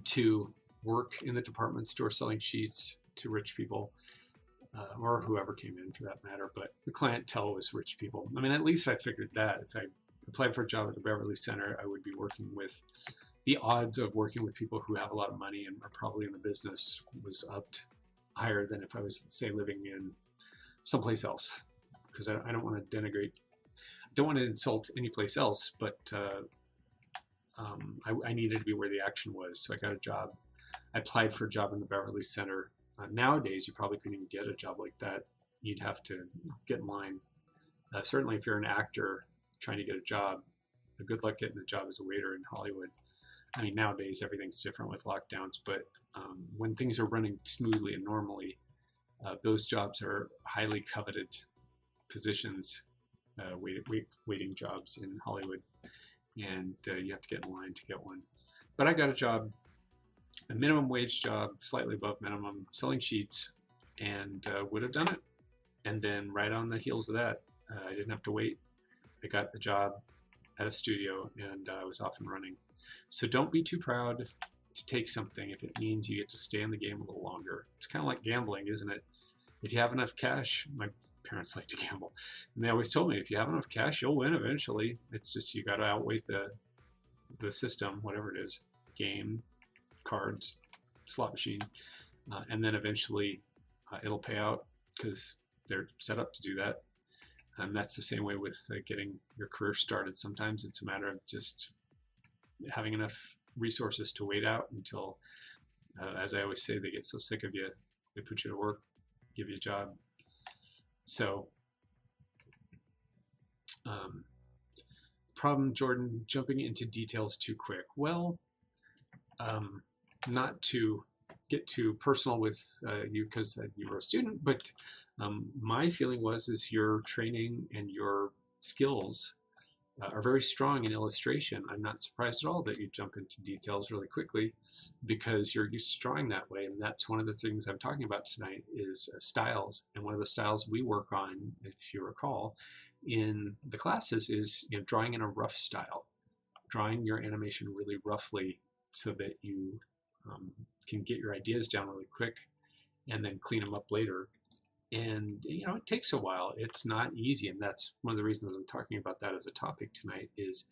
to work in the department store selling sheets to rich people, or whoever came in for that matter, but the clientele was rich people. I mean, at least I figured that. If I applied for a job at the Beverly Center, I would be working with, the odds of working with people who have a lot of money and are probably in the business was upped higher than if I was, say, living in someplace else. Because I don't want to denigrate, I don't want to insult any place else, but I needed to be where the action was. So I got a job. I applied for a job in the Beverly Center. Nowadays, you probably couldn't even get a job like that. You'd have to get in line. Certainly, if you're an actor trying to get a job, good luck getting a job as a waiter in Hollywood. I mean, nowadays, everything's different with lockdowns, but when things are running smoothly and normally, those jobs are highly coveted positions, waiting jobs in Hollywood, and you have to get in line to get one. But I got a job, a minimum wage job, slightly above minimum, selling sheets, and would have done it. And then right on the heels of that, I didn't have to wait. I got the job at a studio, and I was off and running. So don't be too proud to take something if it means you get to stay in the game a little longer. It's kind of like gambling, isn't it? If you have enough cash, my parents like to gamble, and they always told me, if you have enough cash, you'll win eventually. It's just you got to outweight the system, whatever it is, game, cards, slot machine, and then eventually it'll pay out because they're set up to do that. And that's the same way with getting your career started. Sometimes it's a matter of just having enough resources to wait out until, as I always say, they get so sick of you, they put you to work, give you a job. So, problem, Jordan, jumping into details too quick. Well, not to get too personal with you because you were a student, but my feeling is your training and your skills are very strong in illustration. I'm not surprised at all that you jump into details really quickly because you're used to drawing that way. And that's one of the things I'm talking about tonight is styles. And one of the styles we work on, if you recall, in the classes is drawing in a rough style, drawing your animation really roughly so that you can get your ideas down really quick and then clean them up later. And it takes a while. It's not easy, and that's one of the reasons I'm talking about that as a topic tonight. Is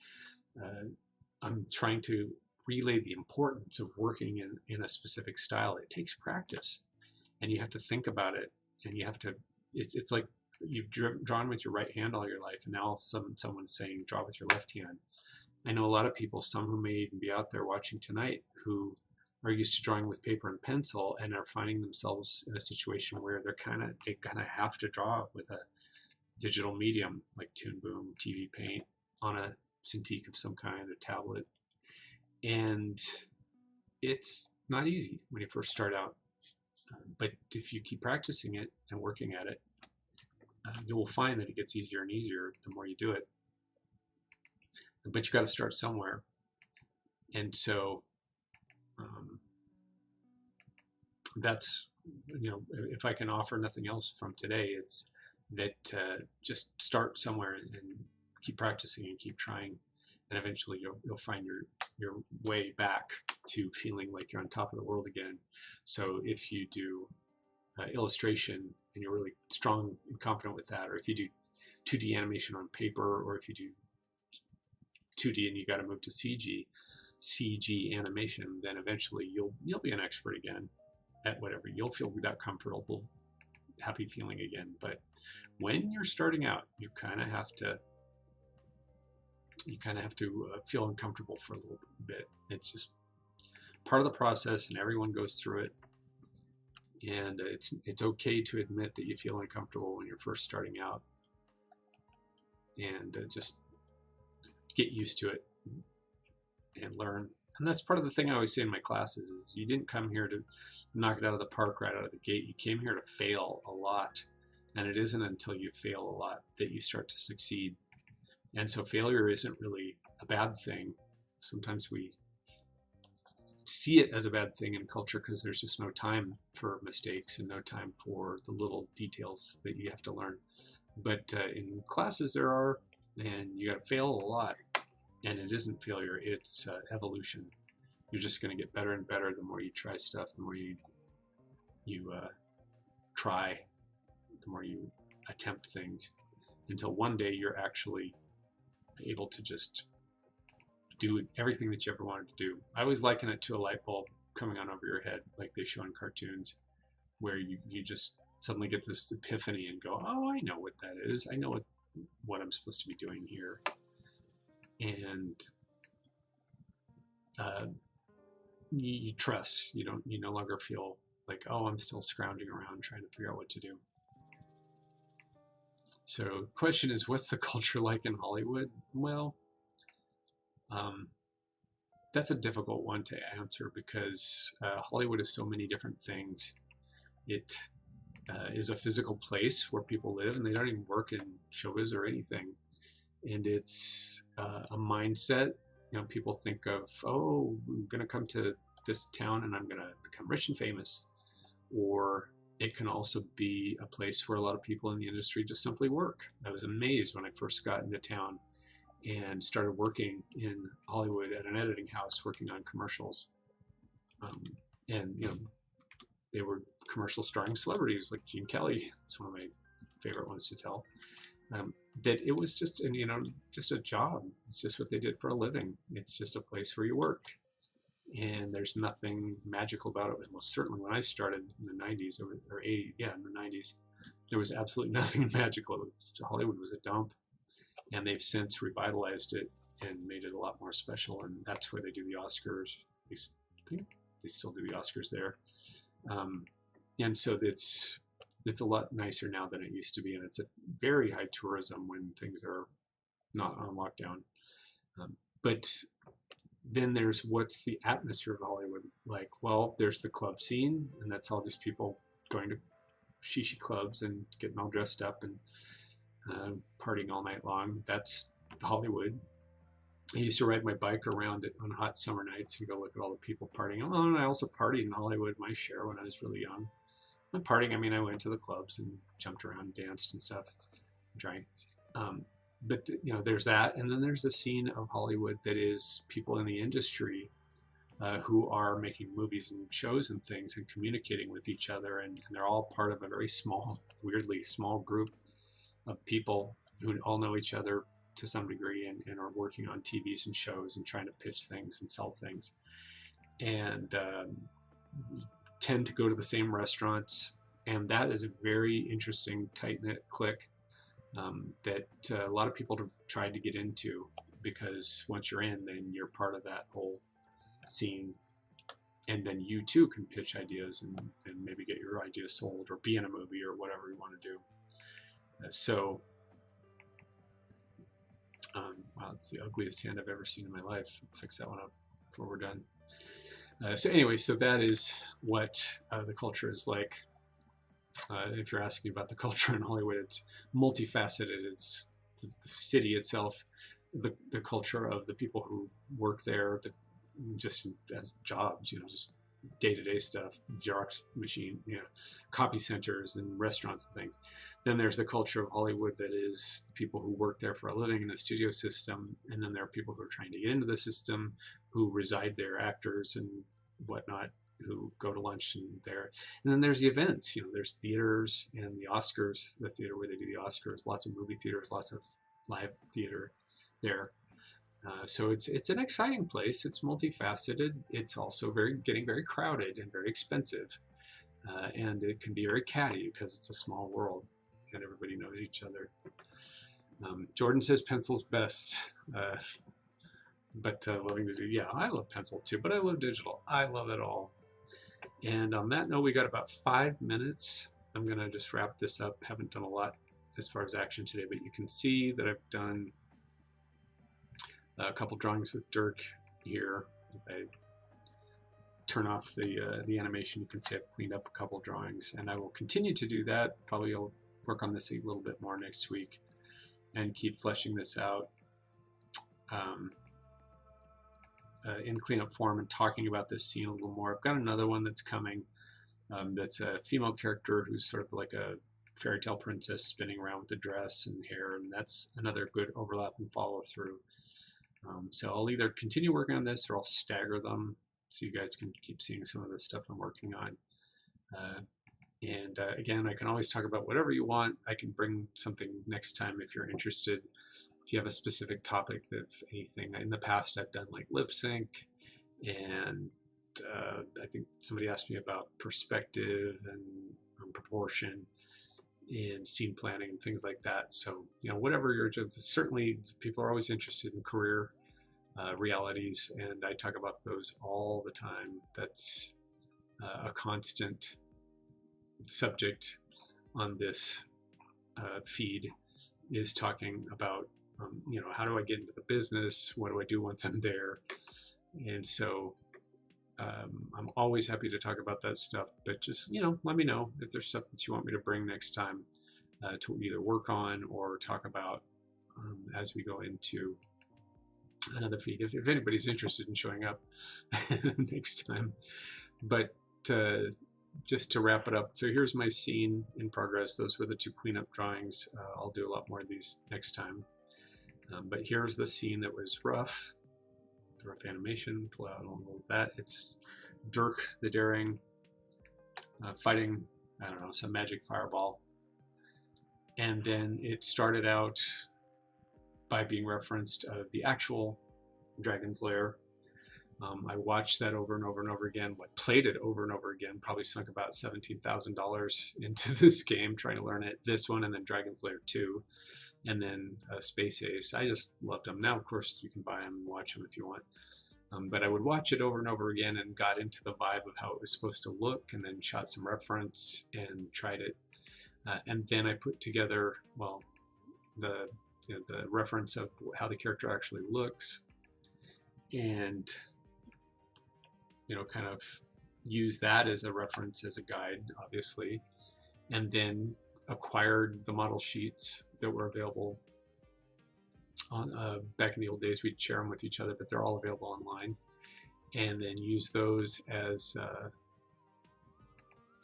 I'm trying to relay the importance of working in a specific style. It takes practice, and you have to think about it, and you have to. It's like you've drawn with your right hand all your life, and now someone's saying draw with your left hand. I know a lot of people, some who may even be out there watching tonight, who are used to drawing with paper and pencil and are finding themselves in a situation where they kind of have to draw with a digital medium like Toon Boom, TV Paint, on a Cintiq of some kind, a tablet. And it's not easy when you first start out. But if you keep practicing it and working at it, you will find that it gets easier and easier the more you do it. But you got to start somewhere. And so that's, if I can offer nothing else from today, it's that just start somewhere and keep practicing and keep trying, and eventually you'll find your way back to feeling like you're on top of the world again. So if you do illustration and you're really strong and confident with that, or if you do 2D animation on paper, or if you do 2D and you got to move to CG animation, then eventually you'll be an expert again at whatever. You'll feel that comfortable, happy feeling again. But when you're starting out, you kind of have to feel uncomfortable for a little bit. It's just part of the process, and everyone goes through it. And it's okay to admit that you feel uncomfortable when you're first starting out, and just get used to it and learn. And that's part of the thing I always say in my classes is you didn't come here to knock it out of the park right out of the gate. You came here to fail a lot. And it isn't until you fail a lot that you start to succeed. And so failure isn't really a bad thing. Sometimes we see it as a bad thing in culture because there's just no time for mistakes and no time for the little details that you have to learn. But in classes there are, and you got to fail a lot. And it isn't failure, it's evolution. You're just going to get better and better the more you try stuff, the more you try, the more you attempt things, until one day you're actually able to just do everything that you ever wanted to do. I always liken it to a light bulb coming on over your head, like they show in cartoons, where you just suddenly get this epiphany and go, oh, I know what that is. I know what I'm supposed to be doing here. And you trust. You no longer feel like, oh, I'm still scrounging around trying to figure out what to do. So the question is, what's the culture like in Hollywood? Well, that's a difficult one to answer because Hollywood is so many different things. It is a physical place where people live, and they don't even work in showbiz or anything. And it's a mindset. People think of, oh, I'm going to come to this town and I'm going to become rich and famous. Or it can also be a place where a lot of people in the industry just simply work. I was amazed when I first got into town and started working in Hollywood at an editing house, working on commercials. And they were commercials starring celebrities like Gene Kelly. It's one of my favorite ones to tell. That it was just, just a job. It's just what they did for a living. It's just a place where you work. And there's nothing magical about it. And most certainly when I started in the 90s, or 80, in the 90s, there was absolutely nothing magical. Hollywood was a dump. And they've since revitalized it and made it a lot more special. And that's where they do the Oscars. I think they still do the Oscars there. And so it's a lot nicer now than it used to be, and it's a very high tourism when things are not on lockdown. But then there's what's the atmosphere of Hollywood like? Well, there's the club scene, and that's all these people going to shishi clubs and getting all dressed up and partying all night long. That's Hollywood. I used to ride my bike around it on hot summer nights and go look at all the people partying. Oh, and I also partied in Hollywood, my share, when I was really young. By partying, I mean I went to the clubs and jumped around and danced and stuff, drank. But there's that, and then there's a scene of Hollywood that is people in the industry who are making movies and shows and things and communicating with each other, and they're all part of a very small, weirdly small group of people who all know each other to some degree and are working on TVs and shows and trying to pitch things and sell things, and tend to go to the same restaurants. And that is a very interesting, tight-knit clique that a lot of people have tried to get into, because once you're in, then you're part of that whole scene, and then you too can pitch ideas and maybe get your ideas sold or be in a movie or whatever you want to do. So wow, it's the ugliest hand I've ever seen in my life. I'll fix that one up before we're done. So anyway, so that is what the culture is like. If you're asking about the culture in Hollywood, it's multifaceted. It's the city itself, the culture of the people who work there, just as jobs, just day-to-day stuff, Xerox machine, copy centers and restaurants and things. Then there's the culture of Hollywood that is the people who work there for a living in the studio system, and then there are people who are trying to get into the system, who reside there, actors and whatnot, who go to lunch there. And then there's the events, there's theaters and the Oscars, the theater where they do the Oscars, lots of movie theaters, lots of live theater there. So it's an exciting place. It's multifaceted. It's also getting very crowded and very expensive. And it can be very catty because it's a small world and everybody knows each other. Jordan says pencil's best. But loving to do, I love pencil too, but I love digital. I love it all. And on that note, we got about 5 minutes. I'm going to just wrap this up. Haven't done a lot as far as action today, but you can see that I've done a couple drawings with Dirk here. If I turn off the animation, you can see I've cleaned up a couple drawings, and I will continue to do that. Probably I'll work on this a little bit more next week and keep fleshing this out. in cleanup form and talking about this scene a little more. I've got another one that's coming that's a female character who's sort of like a fairy tale princess spinning around with a dress and hair, and that's another good overlap and follow through. So I'll either continue working on this or I'll stagger them so you guys can keep seeing some of the stuff I'm working on. Again, I can always talk about whatever you want. I can bring something next time if you're interested. If you have a specific topic of anything. In the past, I've done like lip sync, and I think somebody asked me about perspective and proportion and scene planning and things like that. So, you know, whatever you're certainly people are always interested in career realities, and I talk about those all the time. That's a constant subject on this feed, is talking about you know, how do I get into the business? What do I do once I'm there? And so I'm always happy to talk about that stuff, but just, you know, let me know if there's stuff that you want me to bring next time to either work on or talk about as we go into another feed, if anybody's interested in showing up next time. But just to wrap it up, so here's my scene in progress. Those were the 2 cleanup drawings. I'll do a lot more of these next time. But here's the scene that was rough animation. Pull out all of that. It's Dirk the Daring fighting, I don't know, some magic fireball. And then it started out by being referenced the actual Dragon's Lair. I watched that over and over and over again, played it over and over again, probably sunk about $17,000 into this game trying to learn it. This one, and then Dragon's Lair 2, and then Space Ace. I just loved them. Now, of course, you can buy them and watch them if you want. But I would watch it over and over again and got into the vibe of how it was supposed to look, and then shot some reference and tried it. And then I put together, well, the reference of how the character actually looks, and you know, kind of use that as a reference, as a guide, obviously, and then acquired the model sheets that were available on back in the old days. We'd share them with each other, but they're all available online, and then use those as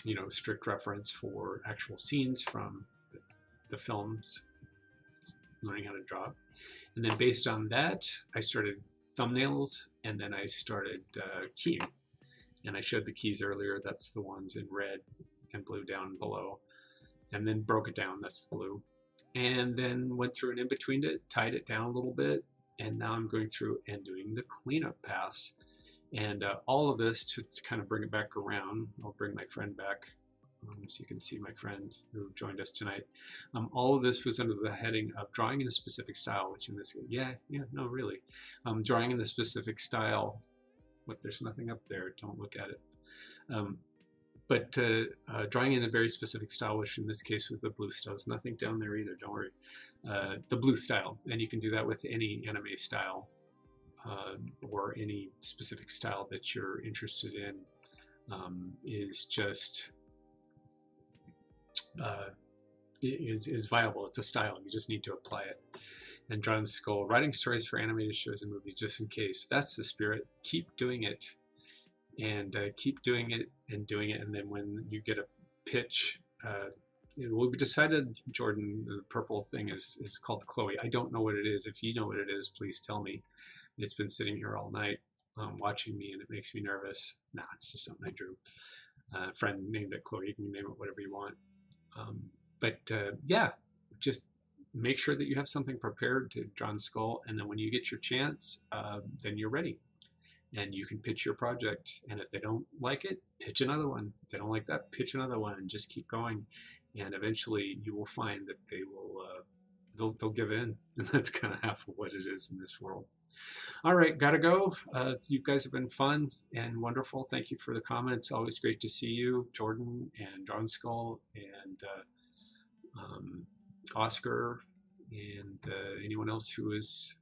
you know, strict reference for actual scenes from the films, learning how to draw. And then based on that, I started thumbnails, and then I started keying. And I showed the keys earlier. That's the ones in red and blue down below. And then broke it down. That's the blue. And then went through and in between it, tied it down a little bit. And now I'm going through and doing the cleanup pass. And all of this to kind of bring it back around. I'll bring my friend back so you can see my friend who joined us tonight. All of this was under the heading of drawing in a specific style, which in this, no, really. Drawing in the specific style. What, there's nothing up there, don't look at it. But drawing in a very specific style, which in this case with the blue style, there's nothing down there either, don't worry. The blue style, and you can do that with any anime style or any specific style that you're interested in, is just is viable. It's a style, you just need to apply it. And John Skull, writing stories for animated shows and movies just in case. That's the spirit. Keep doing it, and keep doing it and doing it. And then when you get a pitch, we decided, Jordan, the purple thing is called Chloe. I don't know what it is. If you know what it is, please tell me. It's been sitting here all night watching me, and it makes me nervous. Nah, it's just something I drew. A friend named it Chloe. You can name it whatever you want. Yeah, just make sure that you have something prepared to John Skull, and then when you get your chance, then you're ready. And you can pitch your project, and if they don't like it, pitch another one. If they don't like that, pitch another one, and just keep going. And eventually you will find that they will, they'll give in. And that's kind of half of what it is in this world. All right, gotta go. You guys have been fun and wonderful. Thank you for the comments. Always great to see you, Jordan and John Skull and Oscar and anyone else who is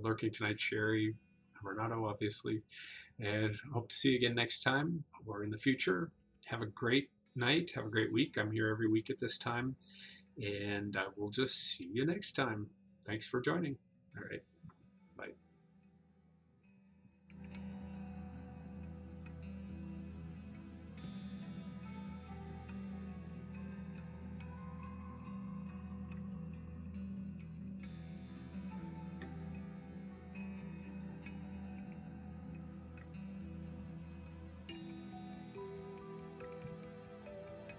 lurking tonight, Sherry, Renato, obviously. And hope to see you again next time or in the future. Have a great night. Have a great week. I'm here every week at this time. And we'll just see you next time. Thanks for joining. All right.